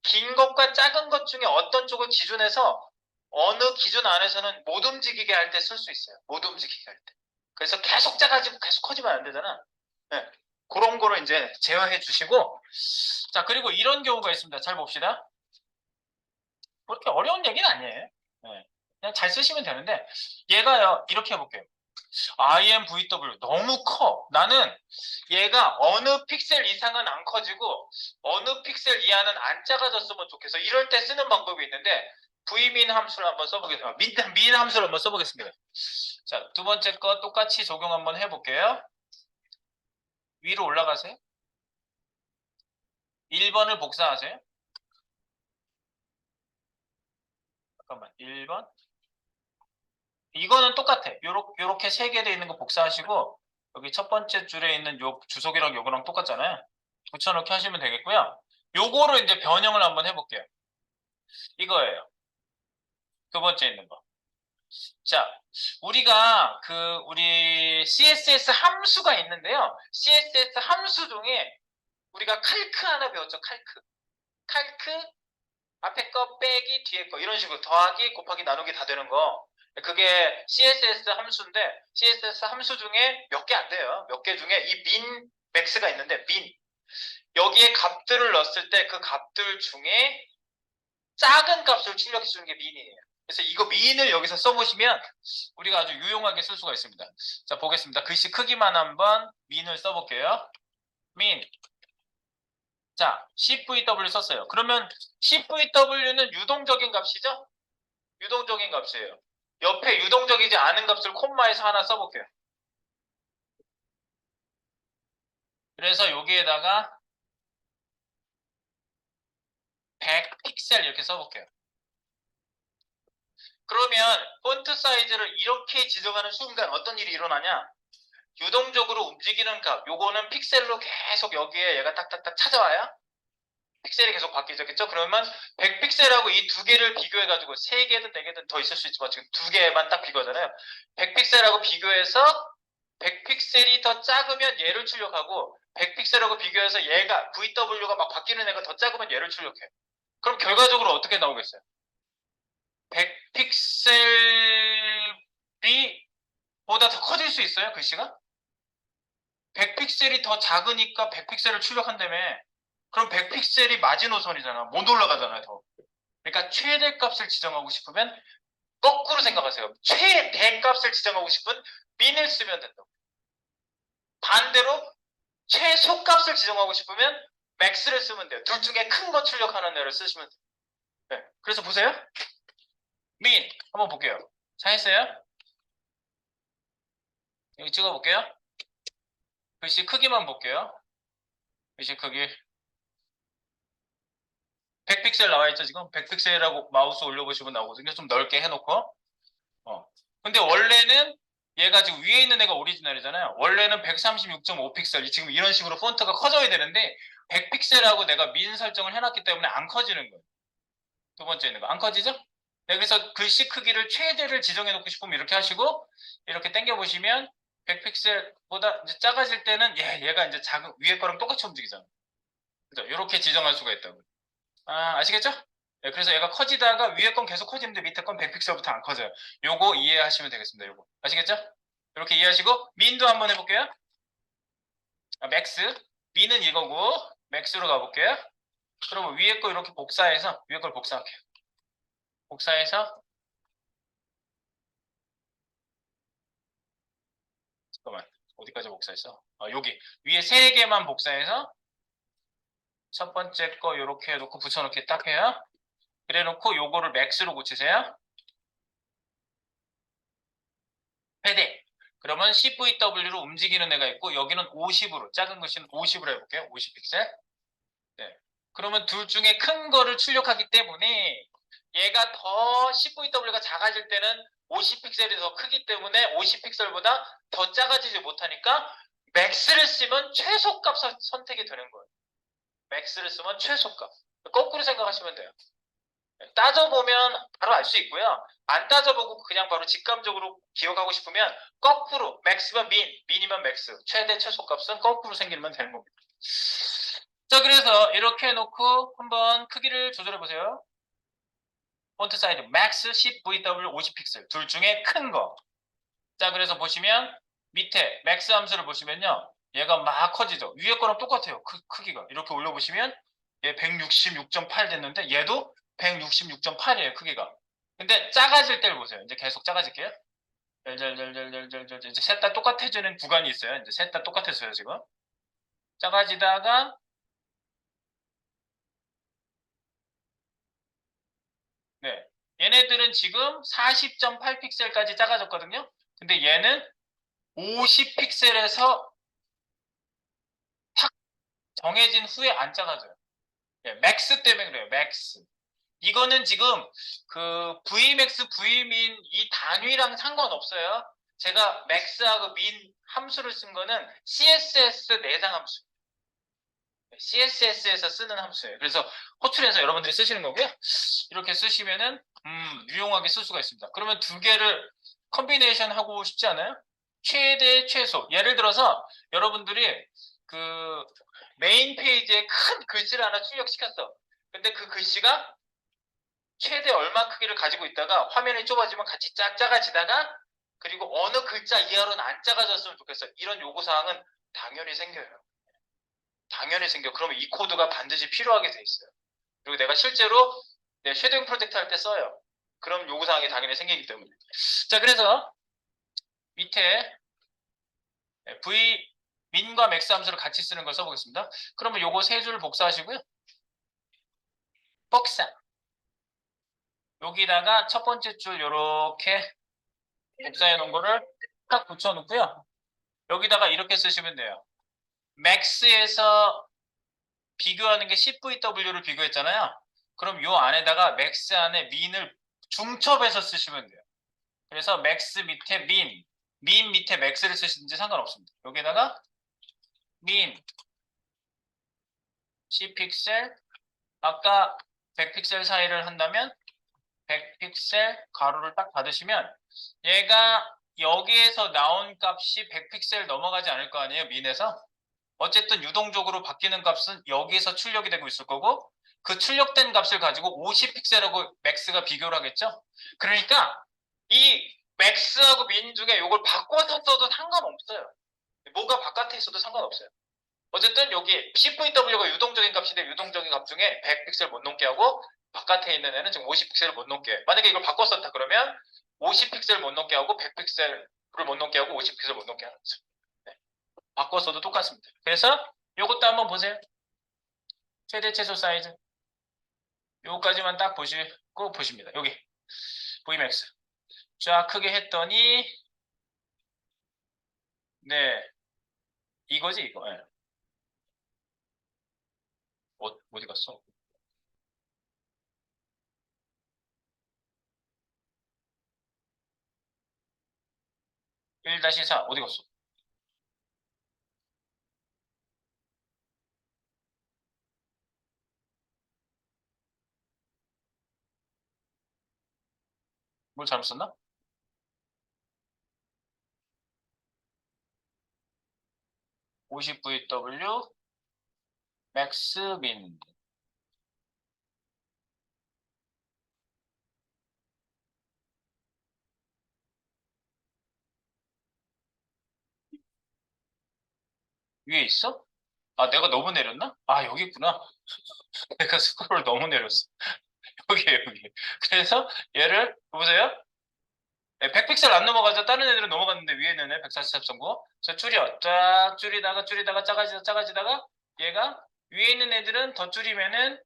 긴 것과 작은 것 중에 어떤 쪽을 기준해서 어느 기준 안에서는 못 움직이게 할 때 쓸 수 있어요. 못 움직이게 할 때. 그래서 계속 작아지고 계속 커지면 안 되잖아. 네. 그런 거를 이제 제어해 주시고, 자, 그리고 이런 경우가 있습니다. 잘 봅시다. 그렇게 어려운 얘기는 아니에요. 네. 그냥 잘 쓰시면 되는데, 얘가요, 이렇게 해볼게요. IMVW 너무 커. 나는 얘가 어느 픽셀 이상은 안 커지고 어느 픽셀 이하는 안 작아졌으면 좋겠어. 이럴 때 쓰는 방법이 있는데 vmin 함수를 한번 써보겠습니다. min 함수를 한번 써보겠습니다. 자, 두 번째 거 똑같이 적용 한번 해볼게요. 위로 올라가세요. 1번을 복사하세요. 잠깐만, 1번. 이거는 똑같아. 요렇게 세 개 돼 있는 거 복사하시고, 여기 첫 번째 줄에 있는 요 주석이랑 요거랑 똑같잖아요. 붙여넣기 하시면 되겠고요. 요거를 이제 변형을 한번 해볼게요. 이거예요. 두 번째 있는 거. 자, 우리가 우리 CSS 함수가 있는데요. CSS 함수 중에 우리가 칼크 하나 배웠죠. 칼크 앞에 거 빼기 뒤에 거 이런 식으로 더하기 곱하기 나누기 다 되는 거. 그게 CSS 함수인데 CSS 함수 중에 몇 개 안 돼요. 몇 개 중에 이 min, max가 있는데 min 여기에 값들을 넣었을 때 그 값들 중에 작은 값을 출력해 주는 게 min이에요. 그래서 이거 min을 여기서 써보시면 우리가 아주 유용하게 쓸 수가 있습니다. 자, 보겠습니다. 글씨 크기만 한번 min을 써볼게요. min. 자, CVW 썼어요. 그러면 CVW는 유동적인 값이죠? 유동적인 값이에요. 옆에 유동적이지 않은 값을 콤마에서 하나 써볼게요. 그래서 여기에다가 100 픽셀 이렇게 써볼게요. 그러면 폰트 사이즈를 이렇게 지정하는 순간 어떤 일이 일어나냐? 유동적으로 움직이는 값, 요거는 픽셀로 계속 여기에 얘가 딱딱딱 찾아와야 픽셀이 계속 바뀌겠죠? 그러면 100픽셀하고 이 두 개를 비교해가지고 3개든 4개든 더 있을 수 있지만 지금 2개만 딱 비교하잖아요. 100픽셀하고 비교해서 100픽셀이 더 작으면 얘를 출력하고 100픽셀하고 비교해서 얘가 VW가 막 바뀌는 애가 더 작으면 얘를 출력해. 그럼 결과적으로 어떻게 나오겠어요? 100픽셀이 보다 더 커질 수 있어요? 글씨가? 100픽셀이 더 작으니까 100픽셀을 출력한다며. 그럼 100픽셀이 마지노선이잖아. 못 올라가잖아요, 더. 그러니까 최대값을 지정하고 싶으면 거꾸로 생각하세요. 최대값을 지정하고 싶은 min을 쓰면 된다고. 반대로 최소값을 지정하고 싶으면 max를 쓰면 돼요. 둘 중에 큰 거 출력하는 애를 쓰시면 돼요. 네. 그래서 보세요. min 한번 볼게요. 자, 했어요? 여기 찍어볼게요. 글씨 크기만 볼게요. 글씨 크기 100픽셀 나와있죠 지금? 100픽셀이라고 마우스 올려보시면 나오거든요. 좀 넓게 해놓고. 근데 원래는 얘가 지금 위에 있는 애가 오리지널이잖아요. 원래는 136.5픽셀 지금 이런 식으로 폰트가 커져야 되는데 100픽셀하고 내가 민 설정을 해놨기 때문에 안 커지는 거예요. 두 번째 있는 거 안 커지죠? 네, 그래서 글씨 크기를 최대를 지정해 놓고 싶으면 이렇게 하시고 이렇게 당겨 보시면 100픽셀보다 이제 작아질 때는 얘가 이제 작은 위에 거랑 똑같이 움직이잖아요. 그죠? 이렇게 지정할 수가 있다고요. 아시겠죠? 네, 그래서 얘가 커지다가 위에 건 계속 커지는데 밑에 건 100픽셀부터 안 커져요. 요거 이해하시면 되겠습니다. 요거. 아시겠죠? 이렇게 이해하시고 민도 한번 해볼게요. 맥스. 민은 이거고 맥스로 가볼게요. 그러면 위에 거 이렇게 복사해서 위에 걸 복사할게요. 복사해서 잠깐만 어디까지 복사했어? 여기 위에 세 개만 복사해서 첫 번째 거 이렇게 해놓고 붙여놓기 딱 해요. 그래 놓고 요거를 맥스로 고치세요. 패딩. 그러면 CVW로 움직이는 애가 있고 여기는 50으로 작은 글씨는 50으로 해볼게요. 50픽셀. 네. 그러면 둘 중에 큰 거를 출력하기 때문에 얘가 더 CVW가 작아질 때는 50픽셀이 더 크기 때문에 50픽셀보다 더 작아지지 못하니까 맥스를 쓰면 최소값 선택이 되는 거예요. 맥스를 쓰면 최소값. 거꾸로 생각하시면 돼요. 따져보면 바로 알 수 있고요. 안 따져보고 그냥 바로 직감적으로 기억하고 싶으면 거꾸로 맥스면 민이면 맥스, 최대 최소값은 거꾸로 생기면 되는 겁니다. 자, 그래서 이렇게 해놓고 한번 크기를 조절해 보세요. 폰트 사이즈 맥스 10VW 50픽셀 둘 중에 큰 거. 자, 그래서 보시면 밑에 맥스 함수를 보시면요. 얘가 막 커지죠. 위에 거랑 똑같아요. 크기가. 이렇게 올려보시면 얘 166.8 됐는데 얘도 166.8이에요. 크기가. 근데 작아질 때를 보세요. 이제 계속 작아질게요. 이제 셋 다 똑같아지는 구간이 있어요. 이제 셋 다 똑같았어요. 지금. 작아지다가 네. 얘네들은 지금 40.8픽셀까지 작아졌거든요. 근데 얘는 50픽셀에서 탁 정해진 후에 안 작아져요. 예, 맥스 때문에 그래요. 맥스. 이거는 지금 그 Vmax, Vmin 이 단위랑 상관없어요. 제가 max하고 min 함수를 쓴 거는 CSS 내장 함수. CSS에서 쓰는 함수예요. 그래서 호출해서 여러분들이 쓰시는 거고요. 이렇게 쓰시면은 유용하게 쓸 수가 있습니다. 그러면 두 개를 컨비네이션 하고 싶지 않아요? 최대 최소. 예를 들어서 여러분들이 그 메인 페이지에 큰 글씨를 하나 출력시켰어. 근데 그 글씨가 최대 얼마 크기를 가지고 있다가 화면이 좁아지면 같이 작아지다가 그리고 어느 글자 이하로는 안 작아졌으면 좋겠어. 이런 요구사항은 당연히 생겨요. 당연히 생겨. 그러면 이 코드가 반드시 필요하게 돼 있어요. 그리고 내가 실제로 쉐도잉 프로젝트 할 때 써요. 그럼 요구사항이 당연히 생기기 때문에. 자, 그래서 밑에 v min과 max 함수를 같이 쓰는 걸 써보겠습니다. 그러면 요거 세 줄 복사하시고요. 복사. 여기다가 첫 번째 줄 요렇게 복사해 놓은 거를 딱 붙여 놓고요. 여기다가 이렇게 쓰시면 돼요. max에서 비교하는 게 CVW를 비교했잖아요. 그럼 요 안에다가 max 안에 min을 중첩해서 쓰시면 돼요. 그래서 max 밑에 min 밑에 max를 쓰시든지 상관없습니다. 여기다가 min c픽셀 아까 100픽셀 사이를 한다면 100픽셀 가로를 딱 닫으시면 얘가 여기에서 나온 값이 100픽셀 넘어가지 않을 거 아니에요, min에서. 어쨌든 유동적으로 바뀌는 값은 여기에서 출력이 되고 있을 거고 그 출력된 값을 가지고 50픽셀하고 맥스가 비교를 하겠죠. 그러니까 이 맥스하고 민 중에 이걸 바꿔서 써도 상관없어요. 뭐가 바깥에 있어도 상관없어요. 어쨌든 여기 CVW가 유동적인 값인데 유동적인 값 중에 100픽셀 못 넘게 하고 바깥에 있는 애는 지금 50픽셀을 못 넘게 해요. 만약에 이걸 바꿨었다 그러면 50픽셀 못 넘게 하고 100픽셀을 못 넘게 하고 50픽셀 못 넘게 하는 거죠. 네. 바꿨어도 똑같습니다. 그래서 이것도 한번 보세요. 최대 최소 사이즈 요거까지만 딱 보시고 보십니다. 여기 Vmax 쫙 크게 했더니 네 이거지 이거. 네. 어디 갔어? 1-4 어디 갔어? 뭘 잘못 썼나? 50VW 맥스 민 위에 있어? 아 내가 너무 내렸나? 아 여기 있구나. 내가 스크롤을 너무 내렸어. 여기에요 여기. 그래서 얘를 보세요. 100픽셀 안 넘어가죠. 다른 애들은 넘어갔는데 위에는 144.9. 저 줄여. 쫙 줄이다가 작아지다가 얘가 위에 있는 애들은 더 줄이면은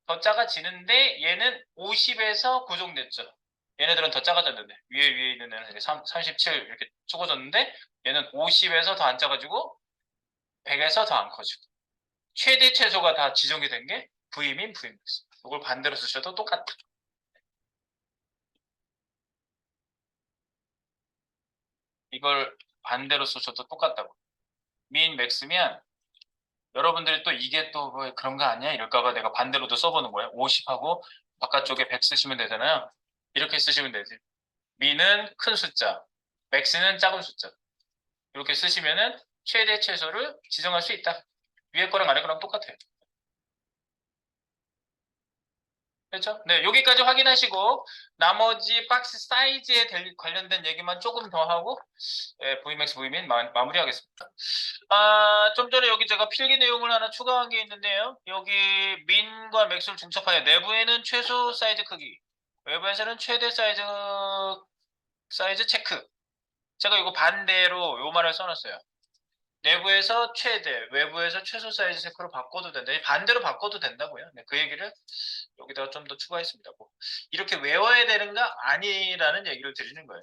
더 작아지는데 얘는 50에서 고정됐죠. 얘네들은 더 작아졌는데 위에 있는 애는 37 이렇게 적어졌는데 얘는 50에서 더 안 작아지고 100에서 더 안 커지고 최대 최소가 다 지정이 된 게 V민 Vmax. 이걸 반대로 쓰셔도 똑같다. 이걸 반대로 쓰셔도 똑같다고. 민 맥스면 여러분들이 또 이게 또뭐 그런 거 아니야? 이럴까봐 내가 반대로도 써보는 거예요. 50하고 바깥쪽에 100 쓰시면 되잖아요. 이렇게 쓰시면 되지. 민은 큰 숫자, 맥스는 작은 숫자. 이렇게 쓰시면은 최대 최소를 지정할 수 있다. 위에 거랑 아래 거랑 똑같아요. 그렇죠? 네, 여기까지 확인하시고 나머지 박스 사이즈에 관련된 얘기만 조금 더 하고 Vmax, Vmin 마무리하겠습니다. 아, 좀 전에 여기 제가 필기 내용을 하나 추가한 게 있는데요. 여기 민과 맥스를 중첩하여 내부에는 최소 사이즈 크기, 외부에서는 최대 사이즈 체크. 제가 이거 반대로 요 말을 써놨어요. 내부에서 최대, 외부에서 최소 사이즈 체크로 바꿔도 된다. 반대로 바꿔도 된다고요. 네, 그 얘기를 여기다가 좀 더 추가했습니다. 뭐 이렇게 외워야 되는가 아니라는 얘기를 드리는 거예요.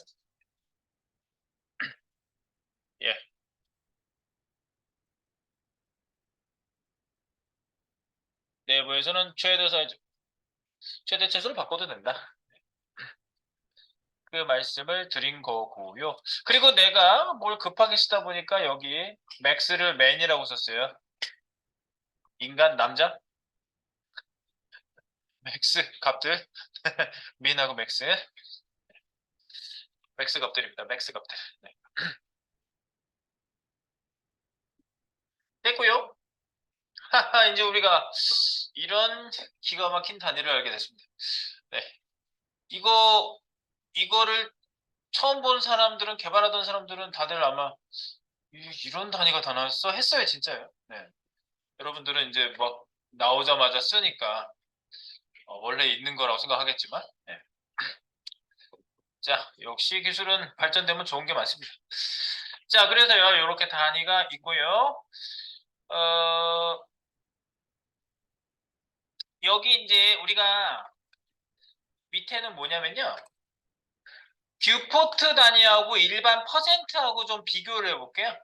예. 내부에서는 최대 사이즈, 최대 채수로 바꿔도 된다. 그 말씀을 드린 거고요. 그리고 내가 뭘 급하게 쓰다 보니까 여기 맥스를 맨이라고 썼어요. 인간 남자? 맥스 값들. 민하고 맥스. 맥스 값들입니다. 맥스 값들. 네. 됐고요. 하하, 이제 우리가 이런 기가 막힌 단위를 알게 됐습니다. 네. 이거를 처음 본 사람들은, 개발하던 사람들은 다들 아마 이런 단위가 다 나왔어? 했어요, 진짜요. 네. 여러분들은 이제 막 나오자마자 쓰니까 원래 있는 거라고 생각하겠지만, 네. 자, 역시 기술은 발전되면 좋은 게 많습니다. 자, 그래서요, 이렇게 단위가 있고요. 어, 여기 이제 우리가 밑에는 뭐냐면요. 뷰포트 단위하고 일반 퍼센트하고 좀 비교를 해볼게요.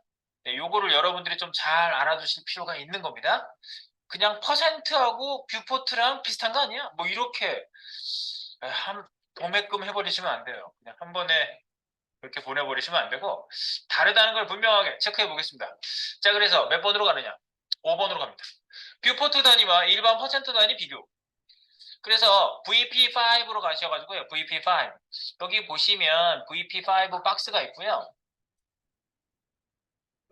네, 요거를 여러분들이 좀 잘 알아두실 필요가 있는 겁니다. 그냥 퍼센트하고 뷰포트랑 비슷한 거 아니야? 뭐 이렇게 도매금 해버리시면 안 돼요. 그냥 한 번에 그렇게 보내버리시면 안 되고 다르다는 걸 분명하게 체크해 보겠습니다. 자, 그래서 몇 번으로 가느냐? 5번으로 갑니다. 뷰포트 단위와 일반 퍼센트 단위 비교. 그래서 VP5로 가셔가지고요. VP5. 여기 보시면 VP5 박스가 있고요.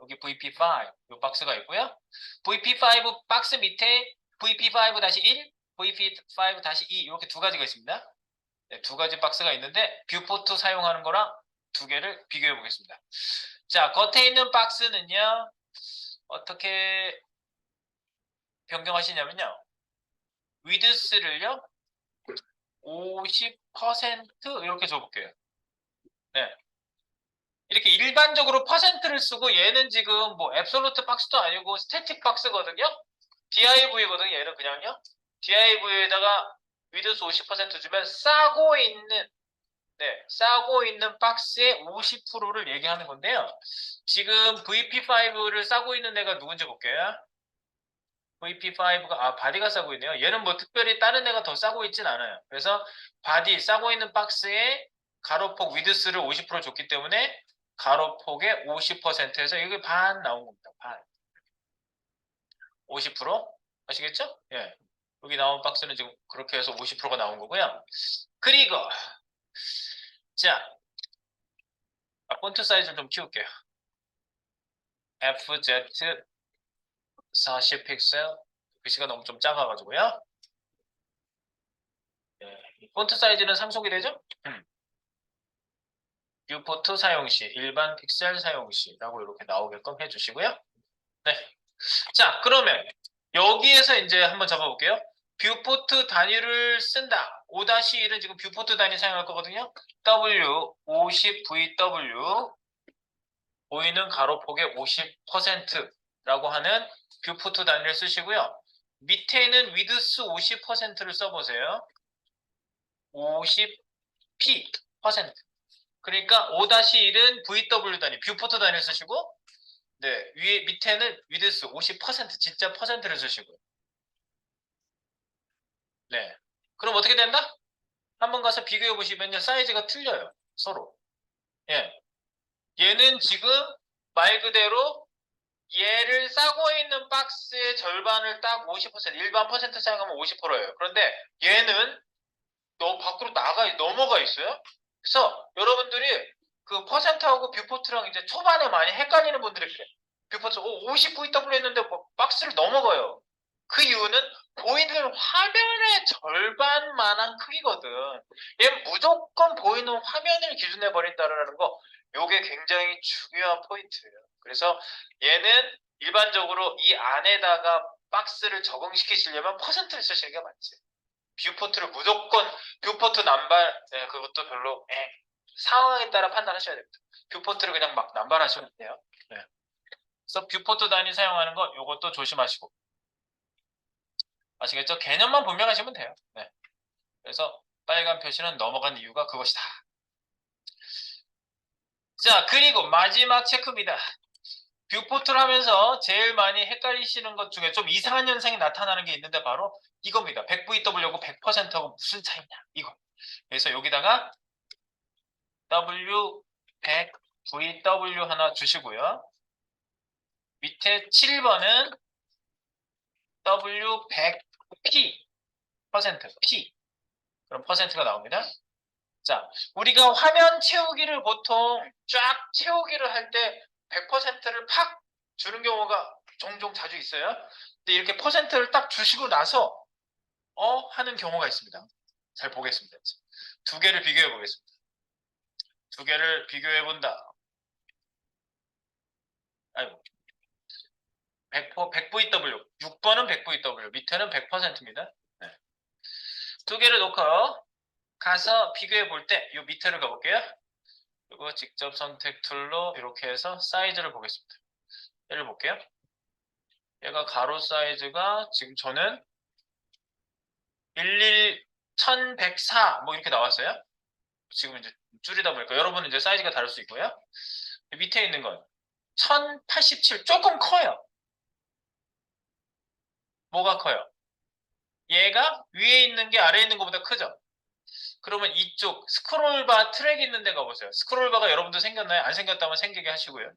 여기 VP5 이 박스가 있고요. VP5 박스 밑에 VP5-1, VP5-2 이렇게 두 가지가 있습니다. 네, 두 가지 박스가 있는데 뷰포트 사용하는 거랑 두 개를 비교해 보겠습니다. 자, 겉에 있는 박스는요. 어떻게 변경하시냐면요. 위드스를요. 50% 이렇게 줘볼게요. 네. 이렇게 일반적으로 퍼센트를 쓰고 얘는 지금 뭐 앱솔루트 박스도 아니고 스태틱 박스거든요. DIV거든요. 얘는 그냥요. DIV에다가 위드스 50% 주면 싸고 있는 박스의 50%를 얘기하는 건데요. 지금 VP5를 싸고 있는 애가 누군지 볼게요. VP5가 바디가 싸고 있네요. 얘는 뭐 특별히 다른 애가 더 싸고 있진 않아요. 그래서 바디 싸고 있는 박스에 가로폭 위드스를 50% 줬기 때문에 가로폭의 50%에서 이게 반 나온 겁니다. 반. 50%? 아시겠죠? 예. 여기 나온 박스는 지금 그렇게 해서 50%가 나온 거고요. 그리고 자, 폰트 사이즈를 좀 키울게요. FZ 40 픽셀. 글씨가 너무 좀 작아가지고요. 예. 폰트 사이즈는 상속이 되죠? 뷰포트 사용 시, 일반 픽셀 사용 시라고 이렇게 나오게끔 해주시고요. 네. 자, 그러면 여기에서 이제 한번 잡아볼게요. 뷰포트 단위를 쓴다. 5-1은 지금 뷰포트 단위 사용할 거거든요. W, 50VW, 보이는 가로폭의 50%라고 하는 뷰포트 단위를 쓰시고요. 밑에는 위드스 50%를 써보세요. 50p 퍼센트. 그러니까 5-1은 VW 단위, 뷰포트 단위를 쓰시고, 네, 밑에는 위드스 50% 진짜 퍼센트를 쓰시고. 네. 그럼 어떻게 된다? 한번 가서 비교해 보시면요. 사이즈가 틀려요. 서로. 예. 얘는 지금 말 그대로 얘를 싸고 있는 박스의 절반을 딱 50%, 일반 퍼센트 사용하면 50%예요. 그런데 얘는 밖으로 넘어가 있어요. 그래서 여러분들이 그 퍼센트하고 뷰포트랑 이제 초반에 많이 헷갈리는 분들이 그래. 뷰포트 50VW 했는데 뭐 박스를 넘어가요. 그 이유는 보이는 화면의 절반만한 크기거든. 얘는 무조건 보이는 화면을 기준해 버린다라는 거, 요게 굉장히 중요한 포인트예요. 그래서 얘는 일반적으로 이 안에다가 박스를 적응시키시려면 퍼센트를 쓰시는 게 맞지. 뷰포트를 무조건 뷰포트 남발, 네, 그것도 별로 상황에 따라 판단하셔야 됩니다. 뷰포트를 그냥 막 남발하시면 돼요. 네. 그래서 뷰포트 단위 사용하는 거 요것도 조심하시고. 아시겠죠? 개념만 분명하시면 돼요. 네. 그래서 빨간 표시는 넘어간 이유가 그것이다. 자, 그리고 마지막 체크입니다. 뷰포트를 하면서 제일 많이 헷갈리시는 것 중에 좀 이상한 현상이 나타나는 게 있는데 바로 이겁니다. 100VW하고 100%하고 무슨 차이냐 이거. 그래서 여기다가 W 100VW 하나 주시고요. 밑에 7번은 W 100P P. 그럼 퍼센트가 나옵니다. 자, 우리가 화면 채우기를 보통 쫙 채우기를 할 때 100%를 팍 주는 경우가 종종 자주 있어요. 근데 이렇게 퍼센트를 딱 주시고 나서 하는 경우가 있습니다. 잘 보겠습니다. 두 개를 비교해 보겠습니다. 두 개를 비교해 본다. 아이고. 100VW. 6번은 100VW. 밑에는 100%입니다. 네. 두 개를 놓고 가서 비교해 볼 때 이 밑에를 가볼게요. 그리고 직접 선택 툴로 이렇게 해서 사이즈를 보겠습니다. 얘를 볼게요. 얘가 가로 사이즈가 지금 저는 1104 뭐 이렇게 나왔어요. 지금 이제 줄이다 보니까 여러분은 이제 사이즈가 다를 수 있고요. 밑에 있는 건 1087 조금 커요. 뭐가 커요? 얘가 위에 있는 게 아래에 있는 것보다 크죠? 그러면 이쪽 스크롤바 트랙 있는 데 가보세요. 스크롤바가 여러분도 생겼나요? 안 생겼다면 생기게 하시고요.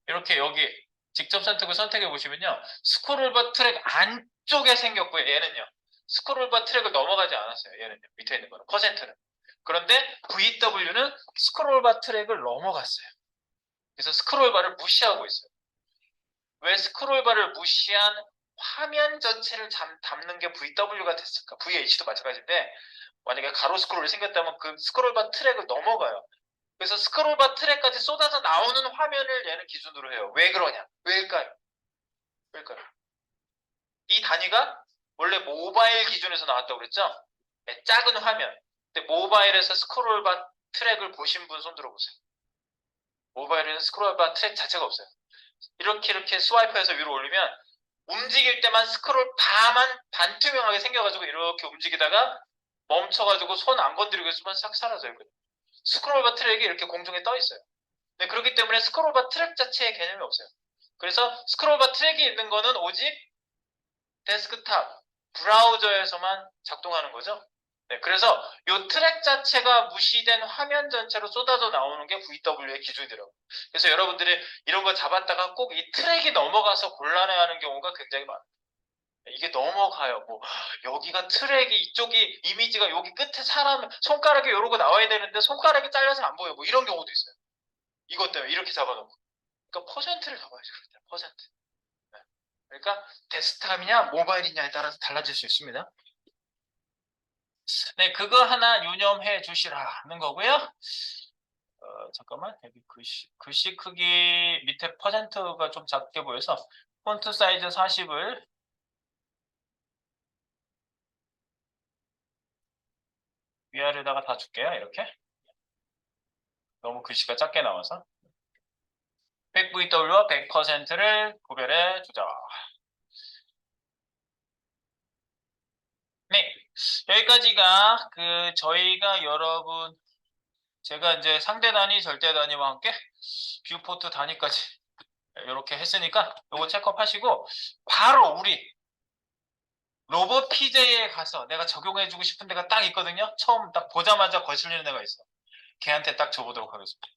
이렇게 여기 직접 선택을 선택해 보시면요. 스크롤바 트랙 안쪽에 생겼고요. 얘는요. 스크롤바 트랙을 넘어가지 않았어요. 얘는요. 밑에 있는 거는 퍼센트는. 그런데 VW는 스크롤바 트랙을 넘어갔어요. 그래서 스크롤바를 무시하고 있어요. 왜 스크롤바를 무시한 화면 전체를 담는 게 VW가 됐을까? VH도 마찬가지인데 만약에 가로 스크롤이 생겼다면 그 스크롤바 트랙을 넘어가요. 그래서 스크롤바 트랙까지 쏟아져 나오는 화면을 얘는 기준으로 해요. 왜 그러냐? 왜일까요? 왜일까요? 이 단위가 원래 모바일 기준에서 나왔다고 그랬죠? 네, 작은 화면. 근데 모바일에서 스크롤바 트랙을 보신 분 손 들어보세요. 모바일에는 스크롤바 트랙 자체가 없어요. 이렇게 스와이프해서 위로 올리면 움직일 때만 스크롤 바만 반투명하게 생겨가지고 이렇게 움직이다가 멈춰가지고 손 안 건드리고 있으면 싹 사라져요. 스크롤바 트랙이 이렇게 공중에 떠 있어요. 네, 그렇기 때문에 스크롤바 트랙 자체의 개념이 없어요. 그래서 스크롤바 트랙이 있는 거는 오직 데스크탑, 브라우저에서만 작동하는 거죠. 네, 그래서 이 트랙 자체가 무시된 화면 전체로 쏟아져 나오는 게 VW의 기준이더라고요. 그래서 여러분들이 이런 거 잡았다가 꼭 이 트랙이 넘어가서 곤란해하는 경우가 굉장히 많아요. 이게 넘어가요. 뭐 여기가 트랙이 이쪽이 이미지가 여기 끝에 사람 손가락이 이러고 나와야 되는데 손가락이 잘려서 안 보여. 뭐 이런 경우도 있어요. 이것 때문에 이렇게 잡아놓고. 그러니까 퍼센트를 잡아야죠. 퍼센트. 네. 그러니까 데스크탑이냐 모바일이냐에 따라서 달라질 수 있습니다. 네, 그거 하나 유념해 주시라는 거고요. 잠깐만, 여기 글씨 크기 밑에 퍼센트가 좀 작게 보여서 폰트 사이즈 40을 위아래다가 다 줄게요. 이렇게. 너무 글씨가 작게 나와서. 100VW와 100%를 구별해 주자. 네, 여기까지가 저희가 여러분 제가 이제 상대 단위, 절대 단위와 함께 뷰포트 단위까지 이렇게 했으니까 이거 체크하시고 바로 우리 로봇 PJ에 가서 내가 적용해주고 싶은 데가 딱 있거든요. 처음 딱 보자마자 거슬리는 데가 있어. 걔한테 딱 줘보도록 하겠습니다.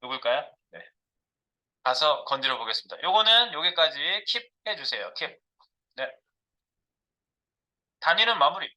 누굴까요? 네. 가서 건드려 보겠습니다. 요거는 여기까지 킵 해주세요. 킵. 네. 단위는 마무리.